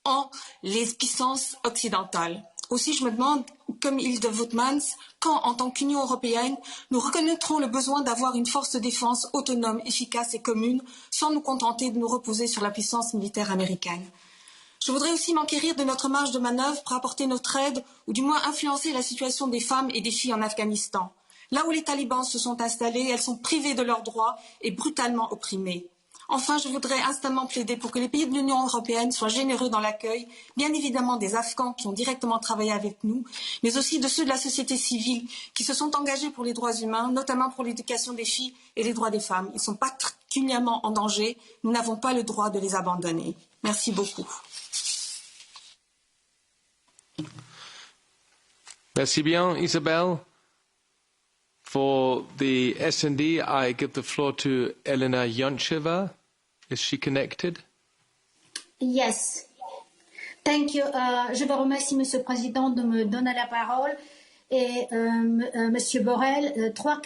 en les puissances occidentales? Aussi, je me demande, comme Hilde Voutmans, quand, en tant qu'Union européenne, nous reconnaîtrons le besoin d'avoir une force de défense autonome, efficace et commune, sans nous contenter de nous reposer sur la puissance militaire américaine. Je voudrais aussi m'enquérir de notre marge de manœuvre pour apporter notre aide, ou du moins influencer la situation des femmes et des filles en Afghanistan. Là où les talibans se sont installés, elles sont privées de leurs droits et brutalement opprimées. Enfin, je voudrais instamment plaider pour que les pays de l'Union européenne soient généreux dans l'accueil, bien évidemment des Afghans qui ont directement travaillé avec nous, mais aussi de ceux de la société civile qui se sont engagés pour les droits humains, notamment pour l'éducation des filles et les droits des femmes. Ils sont particulièrement en danger. Nous n'avons pas le droit de les abandonner. Merci beaucoup. Merci bien, Isabel. For the S&D, I give the floor to Elena Yoncheva. Is she connected? Yes. Thank you. Je vous remercie, Monsieur le Président, de me donner la parole. Et Monsieur Borrell, trois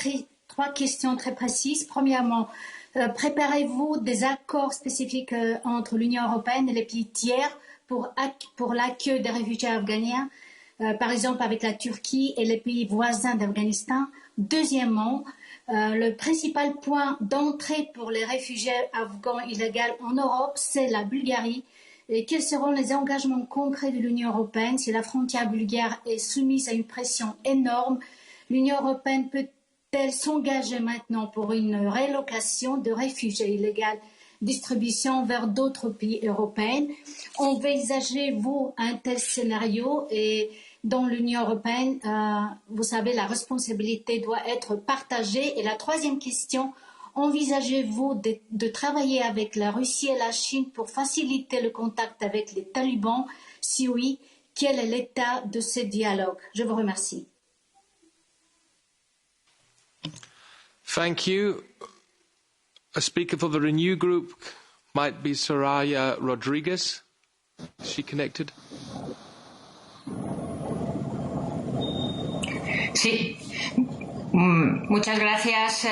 questions très précises. Premièrement, préparez-vous des accords spécifiques entre l'Union européenne et les pays tiers pour l'accueil des réfugiés afghaniens, par exemple avec la Turquie et les pays voisins d'Afghanistan? Deuxièmement, le principal point d'entrée pour les réfugiés afghans illégaux en Europe, c'est la Bulgarie. Et quels seront les engagements concrets de l'Union européenne si la frontière bulgare est soumise à une pression énorme? L'Union européenne peut-elle s'engager maintenant pour une relocation de réfugiés illégaux, distribution vers d'autres pays européens? Envisagez-vous un tel scénario? Et dans l'Union européenne, vous savez, la responsabilité doit être partagée. Et la troisième question, envisagez-vous de travailler avec la Russie et la Chine pour faciliter le contact avec les talibans? Si oui, quel est l'état de ce dialogue? Je vous remercie. Thank you. A speaker for the Renew Group might be Soraya Rodriguez. Is she connected? Sí, muchas gracias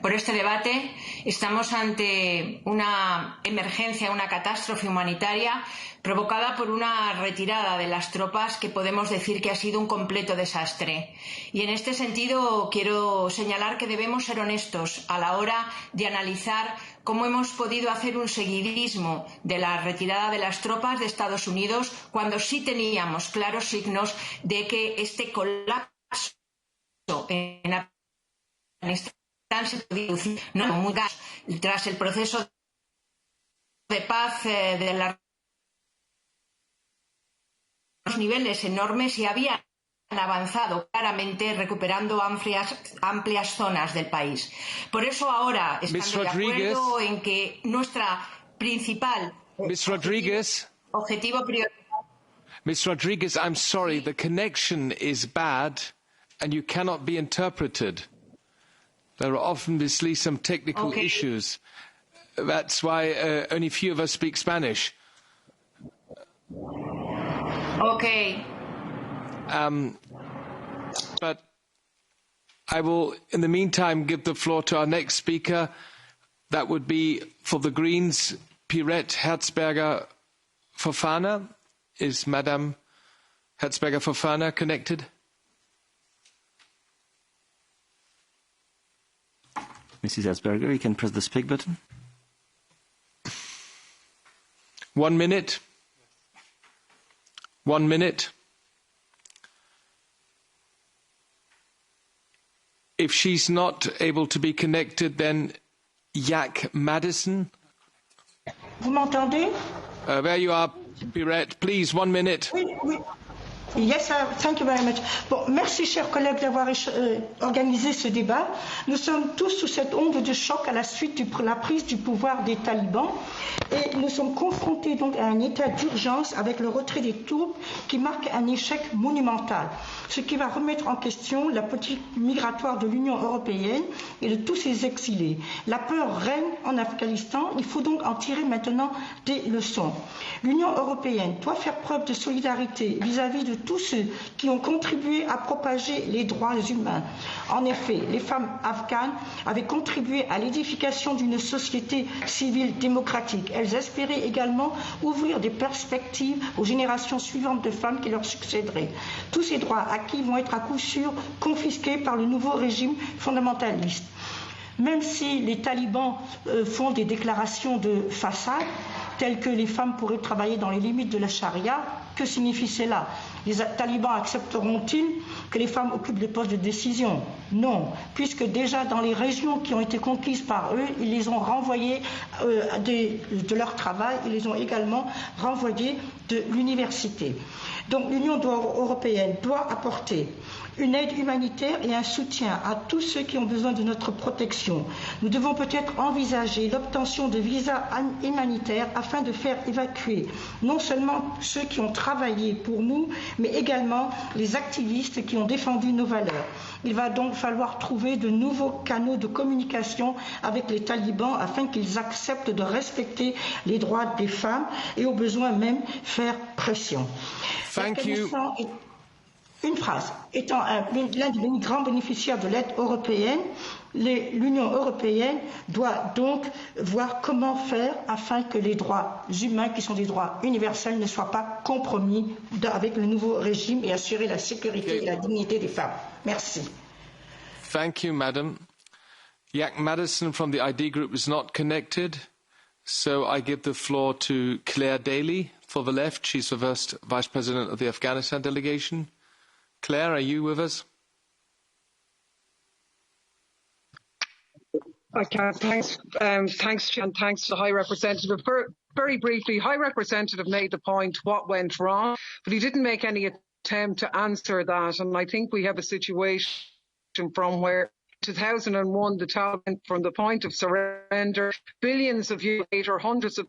por este debate. Estamos ante una emergencia, una catástrofe humanitaria provocada por una retirada de las tropas que podemos decir que ha sido un completo desastre. Y en este sentido quiero señalar que debemos ser honestos a la hora de analizar cómo hemos podido hacer un seguidismo de la retirada de las tropas de Estados Unidos cuando sí teníamos claros signos de que este colapso en Afganistán se podía reducir tras el proceso de paz de los niveles enormes y habían avanzado claramente recuperando amplias zonas del país. Por eso ahora estamos de acuerdo en que nuestra principal objetivo prioritario. Ms. Rodriguez, I'm sorry, the connection is bad and you cannot be interpreted. There are obviously some technical issues. That's why only a few of us speak Spanish. Okay. But I will, in the meantime, give the floor to our next speaker. That would be for the Greens, Pirette Herzberger-Fofana. Is Madame Herzberger-Fofana connected? Mrs. Herzberger, you can press the speak button. 1 minute. 1 minute. If she's not able to be connected, then Yak Madison. Vous m'entendez? There you are, Pirette. Please, 1 minute. Oui, oui. Yes, thank you very much. Bon, merci, chers collègues, d'avoir organisé ce débat. Nous sommes tous sous cette onde de choc à la suite de la prise du pouvoir des talibans et nous sommes confrontés donc à un état d'urgence avec le retrait des troupes qui marque un échec monumental, ce qui va remettre en question la politique migratoire de l'Union européenne et de tous ses exilés. La peur règne en Afghanistan, il faut donc en tirer maintenant des leçons. L'Union européenne doit faire preuve de solidarité vis-à-vis de tous ceux qui ont contribué à propager les droits humains. En effet, les femmes afghanes avaient contribué à l'édification d'une société civile démocratique. Elles espéraient également ouvrir des perspectives aux générations suivantes de femmes qui leur succéderaient. Tous ces droits acquis vont être à coup sûr confisqués par le nouveau régime fondamentaliste. Même si les talibans font des déclarations de façade, tels que les femmes pourraient travailler dans les limites de la charia. Que signifie cela? Les talibans accepteront-ils que les femmes occupent des postes de décision? Non, puisque déjà dans les régions qui ont été conquises par eux, ils les ont renvoyées de leur travail, ils les ont également renvoyées de l'université. Donc l'Union européenne doit apporter une aide humanitaire et un soutien à tous ceux qui ont besoin de notre protection. Nous devons peut-être envisager l'obtention de visas humanitaires afin de faire évacuer non seulement ceux qui ont travaillé pour nous, mais également les activistes qui ont défendu nos valeurs. Il va donc falloir trouver de nouveaux canaux de communication avec les talibans afin qu'ils acceptent de respecter les droits des femmes et au besoin même faire pression. Thank you. Une phrase. Étant l'un des grands bénéficiaires de l'aide européenne, l'Union européenne doit donc voir comment faire afin que les droits humains, qui sont des droits universels, ne soient pas compromis avec le nouveau régime et assurer la sécurité et la dignité des femmes. Merci. Thank you, Madam. Jack Madison from the ID Group is not connected, so I give the floor to Claire Daly for the left. She's the first Vice President of the Afghanistan delegation. Claire, are you with us? I can. Thanks, and thanks to the High Representative. Very briefly, High Representative made the point what went wrong, but he didn't make any attempt to answer that. And I think we have a situation from where 2001, the Taliban, from the point of surrender, billions of years later, hundreds of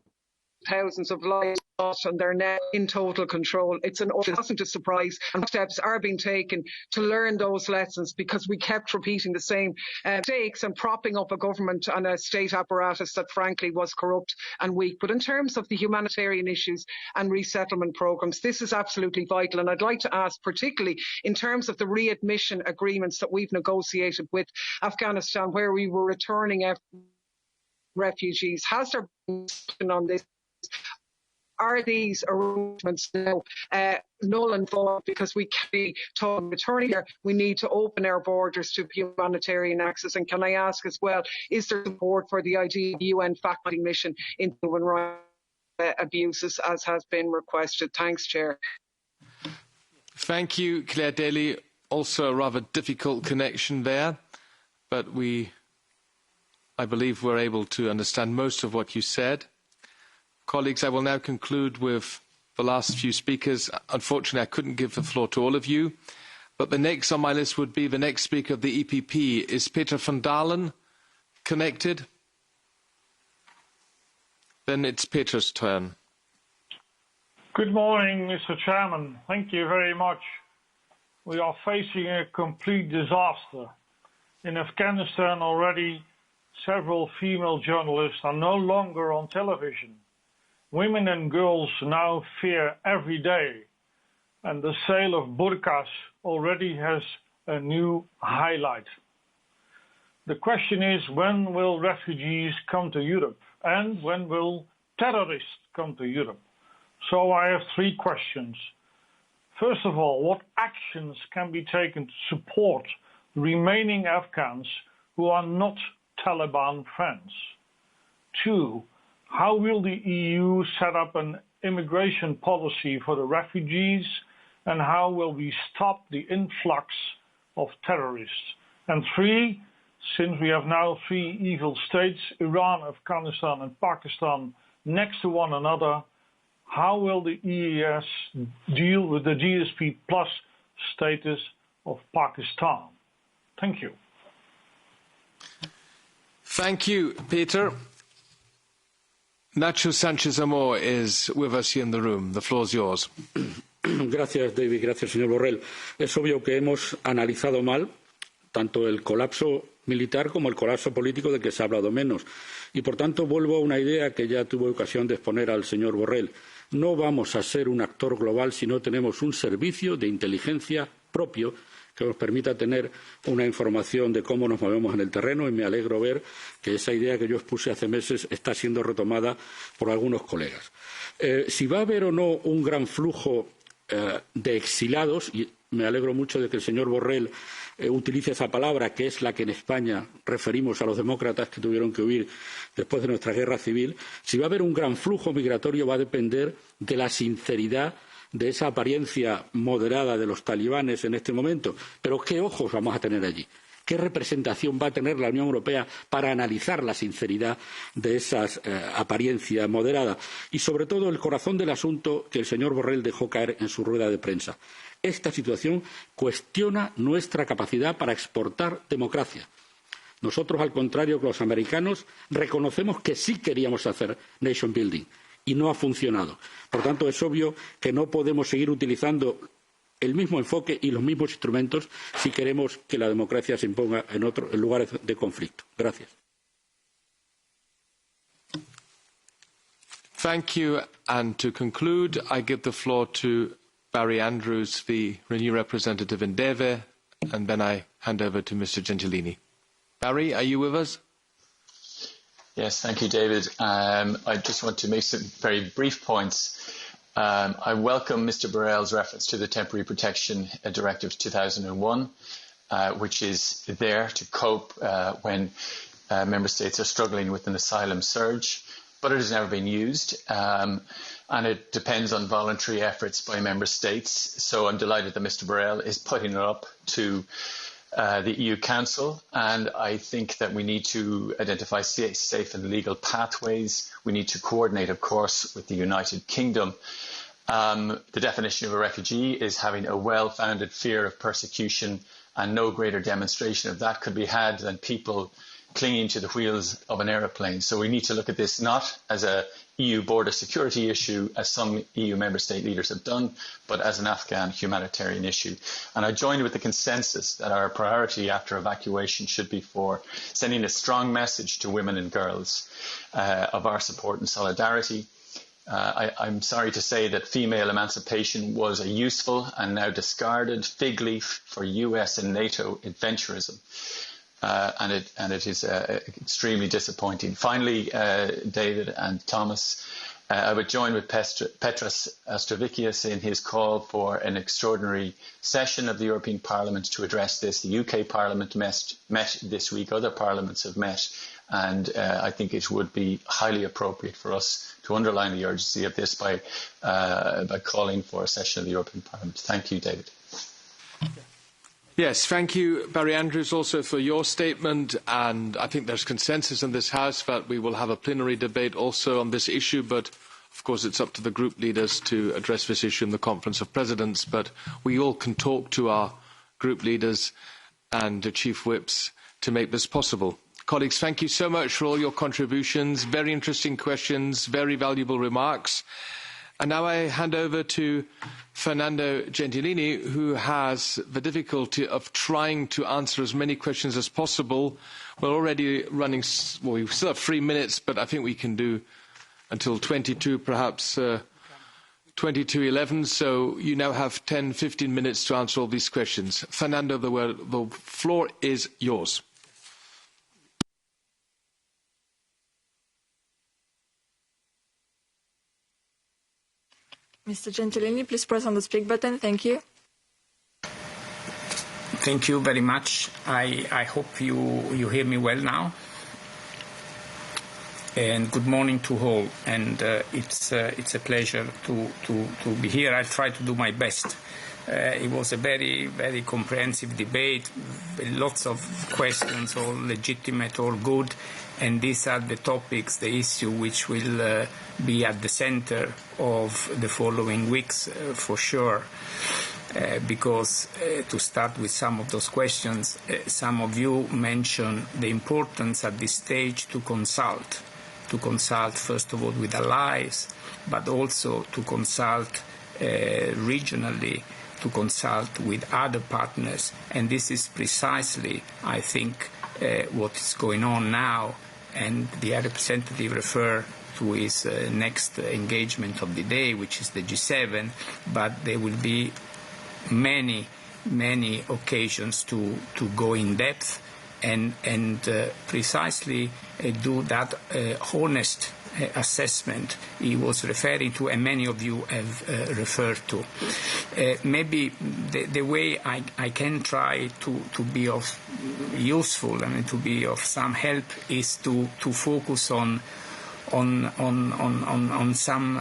thousands of lives lost, and they're now in total control. It wasn't a surprise, and steps are being taken to learn those lessons, because we kept repeating the same mistakes and propping up a government and a state apparatus that frankly was corrupt and weak. But in terms of the humanitarian issues and resettlement programmes, this is absolutely vital, and I'd like to ask, particularly in terms of the readmission agreements that we've negotiated with Afghanistan, where we were returning refugees, has there been discussion on this? Are these arrangements now null and void, because we can't be told returning here? We need to open our borders to humanitarian access. And can I ask as well, is there support for the idea of UN fact-finding mission into human rights abuses, as has been requested? Thanks, Chair. Thank you, Claire Daly. Also a rather difficult connection there, but I believe we're able to understand most of what you said. Colleagues, I will now conclude with the last few speakers. Unfortunately, I couldn't give the floor to all of you, but the next on my list would be the next speaker of the EPP. Is Peter van Dalen connected? Then it's Peter's turn. Good morning, Mr. Chairman. Thank you very much. We are facing a complete disaster. In Afghanistan already, several female journalists are no longer on television. Women and girls now fear every day, and the sale of burqas already has a new highlight. The question is, when will refugees come to Europe, and when will terrorists come to Europe? So I have three questions. First of all, what actions can be taken to support the remaining Afghans who are not Taliban friends? Two, how will the EU set up an immigration policy for the refugees, and how will we stop the influx of terrorists? And three, since we have now three evil states, Iran, Afghanistan and Pakistan, next to one another, how will the EES deal with the GSP plus status of Pakistan? Thank you. Thank you, Peter. Nacho Sanchez Amor is with us here in the room. The floor is yours. Gracias, David. Gracias, señor Borrell. Es obvio que hemos analizado mal tanto el colapso militar como el colapso político del que se ha hablado menos. Y, por tanto, vuelvo a una idea que ya tuve ocasión de exponer al señor Borrell. No vamos a ser un actor global si no tenemos un servicio de inteligencia propio que nos permita tener una información de cómo nos movemos en el terreno, y me alegro ver que esa idea que yo expuse hace meses está siendo retomada por algunos colegas. Si va a haber o no un gran flujo de exilados, y me alegro mucho de que el señor Borrell utilice esa palabra, que es la que en España referimos a los demócratas que tuvieron que huir después de nuestra guerra civil. Si va a haber un gran flujo migratorio va a depender de la sinceridad de esa apariencia moderada de los talibanes en este momento. Pero ¿qué ojos vamos a tener allí? ¿Qué representación va a tener la Unión Europea para analizar la sinceridad de esa apariencia moderada? Y, sobre todo, el corazón del asunto que el señor Borrell dejó caer en su rueda de prensa. Esta situación cuestiona nuestra capacidad para exportar democracia. Nosotros, al contrario que los americanos, reconocemos que sí queríamos hacer nation building y no ha funcionado. Por tanto, es obvio que no podemos seguir utilizando el mismo enfoque y los mismos instrumentos si queremos que la democracia se imponga en lugares de conflicto. Gracias. Thank you. And to conclude, I give the floor to Barry Andrews, the Renew representative in DEVE, and then I hand over to Mr. Gentilini. Barry, are you with us? Yes, thank you, David. I just want to make some very brief points. I welcome Mr. Borrell's reference to the Temporary Protection Directive 2001, which is there to cope when member states are struggling with an asylum surge, but it has never been used, and it depends on voluntary efforts by member states. So I'm delighted that Mr. Borrell is putting it up to the EU Council, and I think that we need to identify safe and legal pathways. We need to coordinate, of course, with the United Kingdom. The definition of a refugee is having a well-founded fear of persecution, and no greater demonstration of that could be had than people clinging to the wheels of an aeroplane. So we need to look at this not as a EU border security issue, as some EU member state leaders have done, but as an Afghan humanitarian issue. And I join with the consensus that our priority after evacuation should be for sending a strong message to women and girls of our support and solidarity. I'm sorry to say that female emancipation was a useful and now discarded fig leaf for US and NATO adventurism. And it is extremely disappointing. Finally, David and Thomas, I would join with Petros Astrovicius in his call for an extraordinary session of the European Parliament to address this. The UK Parliament met this week, other parliaments have met, and I think it would be highly appropriate for us to underline the urgency of this by calling for a session of the European Parliament. Thank you, David. Yes, thank you, Barry Andrews, also for your statement. And I think there's consensus in this House that we will have a plenary debate also on this issue. But, of course, it's up to the group leaders to address this issue in the Conference of Presidents. But we all can talk to our group leaders and the chief whips to make this possible. Colleagues, thank you so much for all your contributions. Very interesting questions, very valuable remarks. And now I hand over to Fernando Gentilini, who has the difficulty of trying to answer as many questions as possible. We're already running, well, we still have 3 minutes, but I think we can do until 22, perhaps 22:11. So you now have 10, 15 minutes to answer all these questions. Fernando, the floor is yours. Mr. Gentilini, please press on the speak button. Thank you. Thank you very much. I hope you hear me well now. And good morning to all. And it's a pleasure to be here. I'll try to do my best. It was a very, very comprehensive debate, lots of questions, all legitimate, all good. And these are the topics, the issue which will be at the center of the following weeks for sure. Because to start with some of those questions, some of you mentioned the importance at this stage to consult first of all with allies, but also to consult regionally, to consult with other partners. And this is precisely, I think, what is going on now. And the High Representative referred to his next engagement of the day, which is the G7, but there will be many occasions to go in depth and precisely do that honest assessment he was referring to, and many of you have referred to. Maybe the way I can try to be of useful, to be of some help, is to focus on some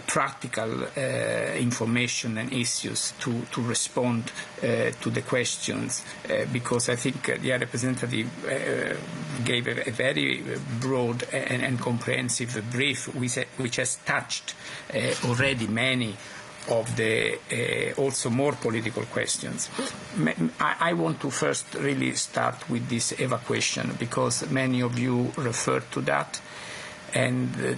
practical information and issues to respond to the questions, because I think the representative gave a very broad and comprehensive brief which has touched already many of the also more political questions. I want to first really start with this evacuation, because many of you referred to that. And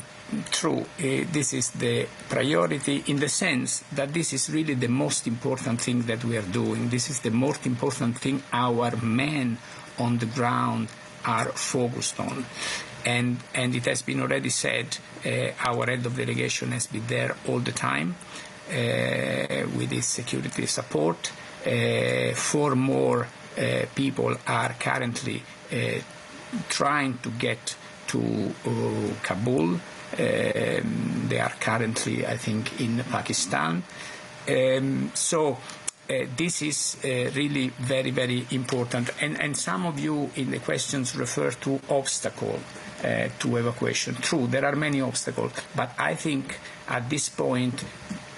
true, this is the priority, in the sense that this is really the most important thing that we are doing. This is the most important thing our men on the ground are focused on. And it has been already said, our head of delegation has been there all the time with his security support. 4 more people are currently trying to get to Kabul. They are currently, I think, in Pakistan. So this is really very, very important. And some of you in the questions refer to obstacle to evacuation. True, there are many obstacles, but I think at this point,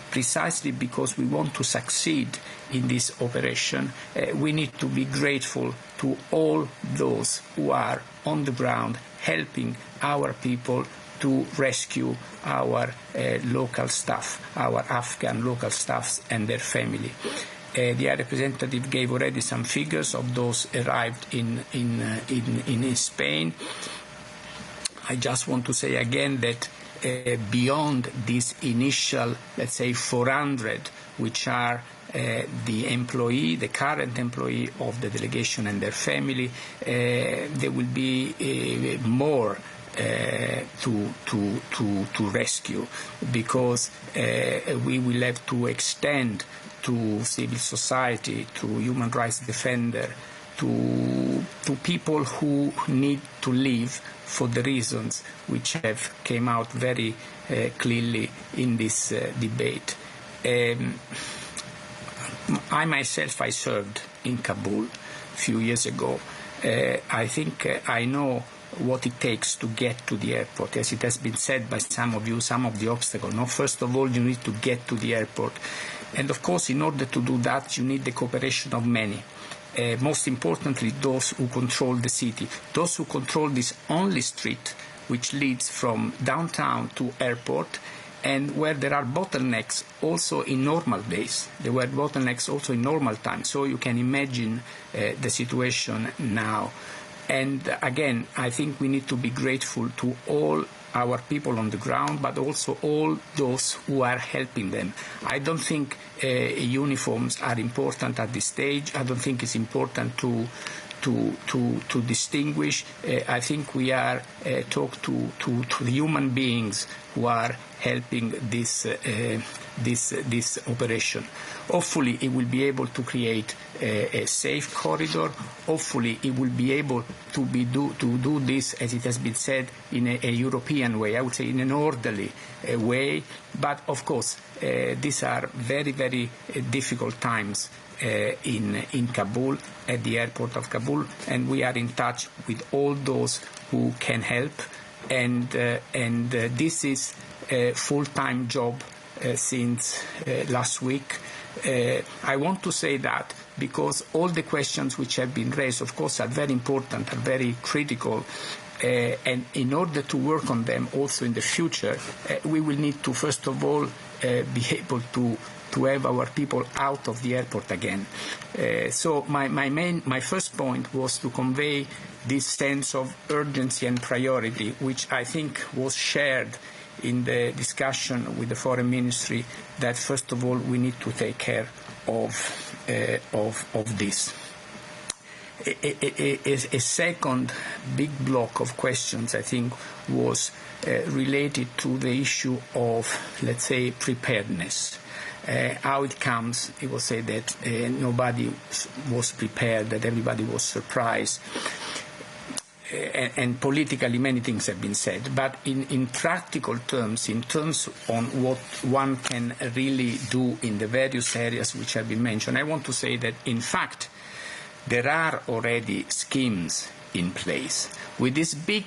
precisely because we want to succeed in this operation, we need to be grateful to all those who are on the ground helping our people to rescue our local staff, our Afghan local staffs and their family. The representative gave already some figures of those arrived in Spain. I just want to say again that beyond this initial, let's say, 400, which are the current employee of the delegation and their family, there will be more to rescue, because we will have to extend to civil society, to human rights defender, to people who need to leave for the reasons which have came out very clearly in this debate. I myself, I served in Kabul a few years ago. I think I know what it takes to get to the airport. As it has been said by some of you, some of the obstacles. No, first of all, you need to get to the airport. And of course, in order to do that, you need the cooperation of many. Most importantly, those who control the city, those who control this only street which leads from downtown to airport, and where there are bottlenecks also in normal days. There were bottlenecks also in normal times, so you can imagine the situation now. And again, I think we need to be grateful to all our people on the ground, but also all those who are helping them. I don't think uniforms are important at this stage. I don't think it's important to distinguish. I think we are talk to the human beings who are helping this operation. Hopefully, it will be able to create a safe corridor. Hopefully, it will be able to do this, as it has been said, in a European way. I would say in an orderly way. But of course, these are very, very difficult times in Kabul, at the airport of Kabul, and we are in touch with all those who can help. And this is a full-time job since last week. I want to say that because all the questions which have been raised, of course, are very important, are very critical, and in order to work on them also in the future, we will need to, first of all, be able to have our people out of the airport again. So my first point was to convey this sense of urgency and priority, which I think was shared in the discussion with the Foreign Ministry, that first of all we need to take care of this. A second big block of questions, I think, was related to the issue of, let's say, preparedness. How it comes, it was said that nobody was prepared, that everybody was surprised. and politically many things have been said, but in practical terms, in terms on what one can really do in the various areas which have been mentioned, I want to say that in fact there are already schemes in place with this big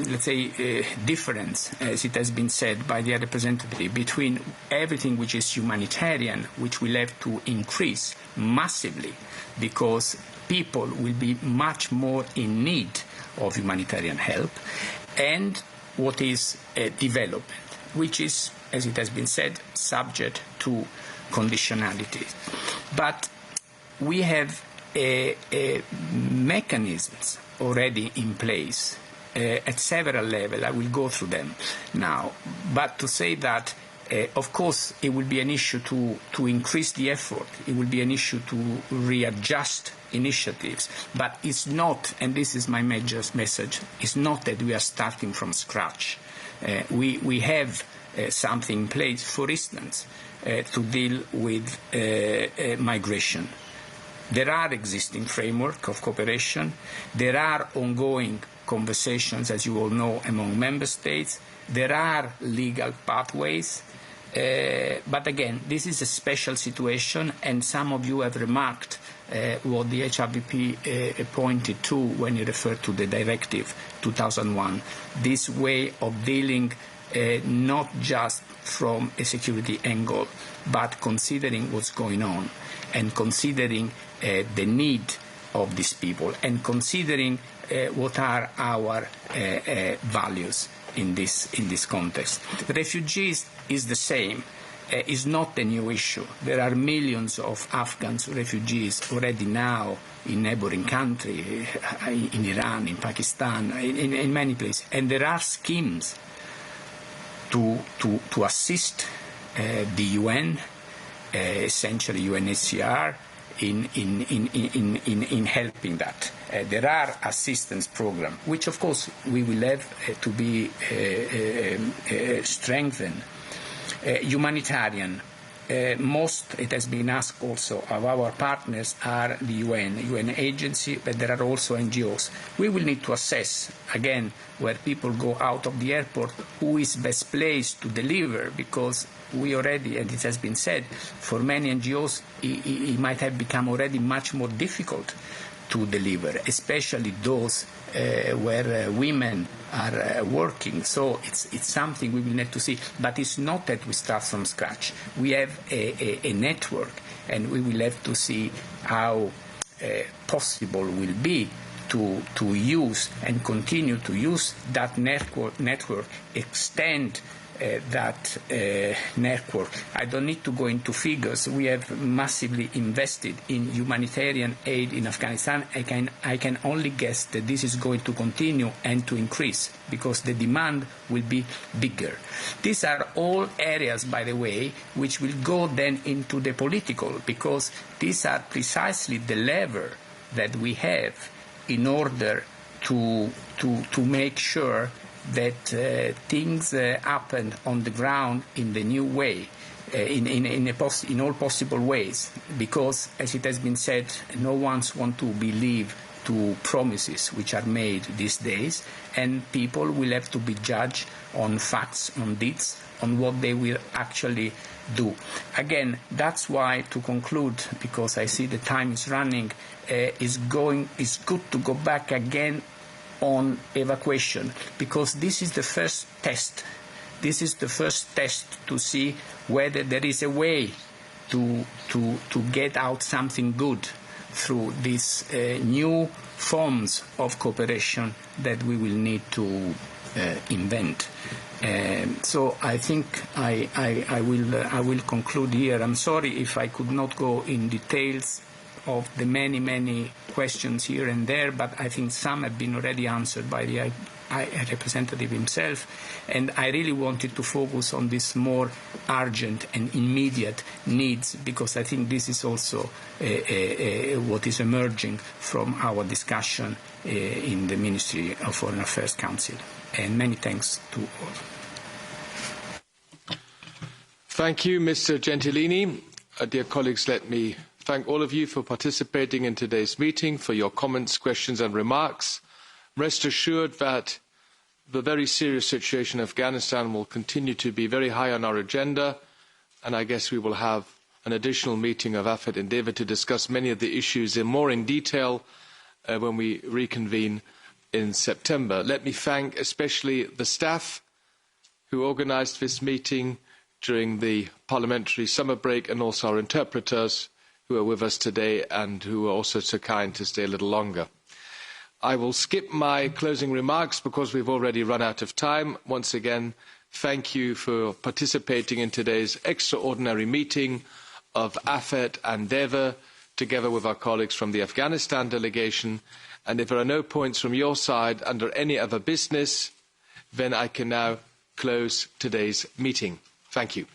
let's say, difference, as it has been said by the representative, between everything which is humanitarian, which will have to increase massively because people will be much more in need of humanitarian help, and what is development, which is, as it has been said, subject to conditionality. But we have mechanisms already in place at several levels. I will go through them now. But to say that, of course, it will be an issue to increase the effort. It will be an issue to readjust initiatives. But it's not, and this is my major message, it's not that we are starting from scratch. We have something in place, for instance, to deal with migration. There are existing frameworks of cooperation. There are ongoing conversations, as you all know, among member states. There are legal pathways. But again, this is a special situation, and some of you have remarked what the HRBP pointed to when you referred to the Directive 2001, this way of dealing not just from a security angle, but considering what's going on and considering the need of these people and considering what are our values in this context. Refugees is the same. Is not a new issue. There are millions of Afghan refugees already now in neighboring countries, in Iran, in Pakistan, in many places. And there are schemes to assist the UN, essentially UNHCR, in helping that. There are assistance programs, which of course we will have to be strengthened. Humanitarian, most, it has been asked also, of our partners are the UN agency, but there are also NGOs. We will need to assess, again, where people go out of the airport, who is best placed to deliver, because we already, and it has been said, for many NGOs, it might have become already much more difficult to deliver, especially those where women are working. So it's something we will need to see. But it's not that we start from scratch. We have a network, and we will have to see how possible will be to use and continue to use that network, extend that network. I don't need to go into figures. We have massively invested in humanitarian aid in Afghanistan. I can only guess that this is going to continue and to increase because the demand will be bigger. These are all areas, by the way, which will go then into the political, because these are precisely the lever that we have in order to make sure that things happen on the ground in the new way, in all possible ways, because, as it has been said, no one wants to believe to promises which are made these days, and people will have to be judged on facts, on deeds, on what they will actually do. Again, that's why, to conclude, because I see the time is running, it's good to go back again on evacuation, because this is the first test. This is the first test to see whether there is a way to get out something good through these new forms of cooperation that we will need to invent. So I think I will conclude here. I'm sorry if I could not go in details of the many questions here and there, but I think some have been already answered by the representative himself, and I really wanted to focus on this more urgent and immediate needs, because I think this is also what is emerging from our discussion in the Ministry of Foreign Affairs Council. And many thanks to all. Thank you, Mr. Gentilini. Dear colleagues, let me thank all of you for participating in today's meeting, for your comments, questions and remarks. Rest assured that the very serious situation in Afghanistan will continue to be very high on our agenda, and I guess we will have an additional meeting of AFET and DEVA to discuss many of the issues more in detail when we reconvene in September. Let me thank especially the staff who organised this meeting during the parliamentary summer break, and also our interpreters who are with us today and who are also so kind to stay a little longer. I will skip my closing remarks because we've already run out of time. Once again, thank you for participating in today's extraordinary meeting of AFET and DEVA, together with our colleagues from the Afghanistan delegation. And if there are no points from your side under any other business, then I can now close today's meeting. Thank you.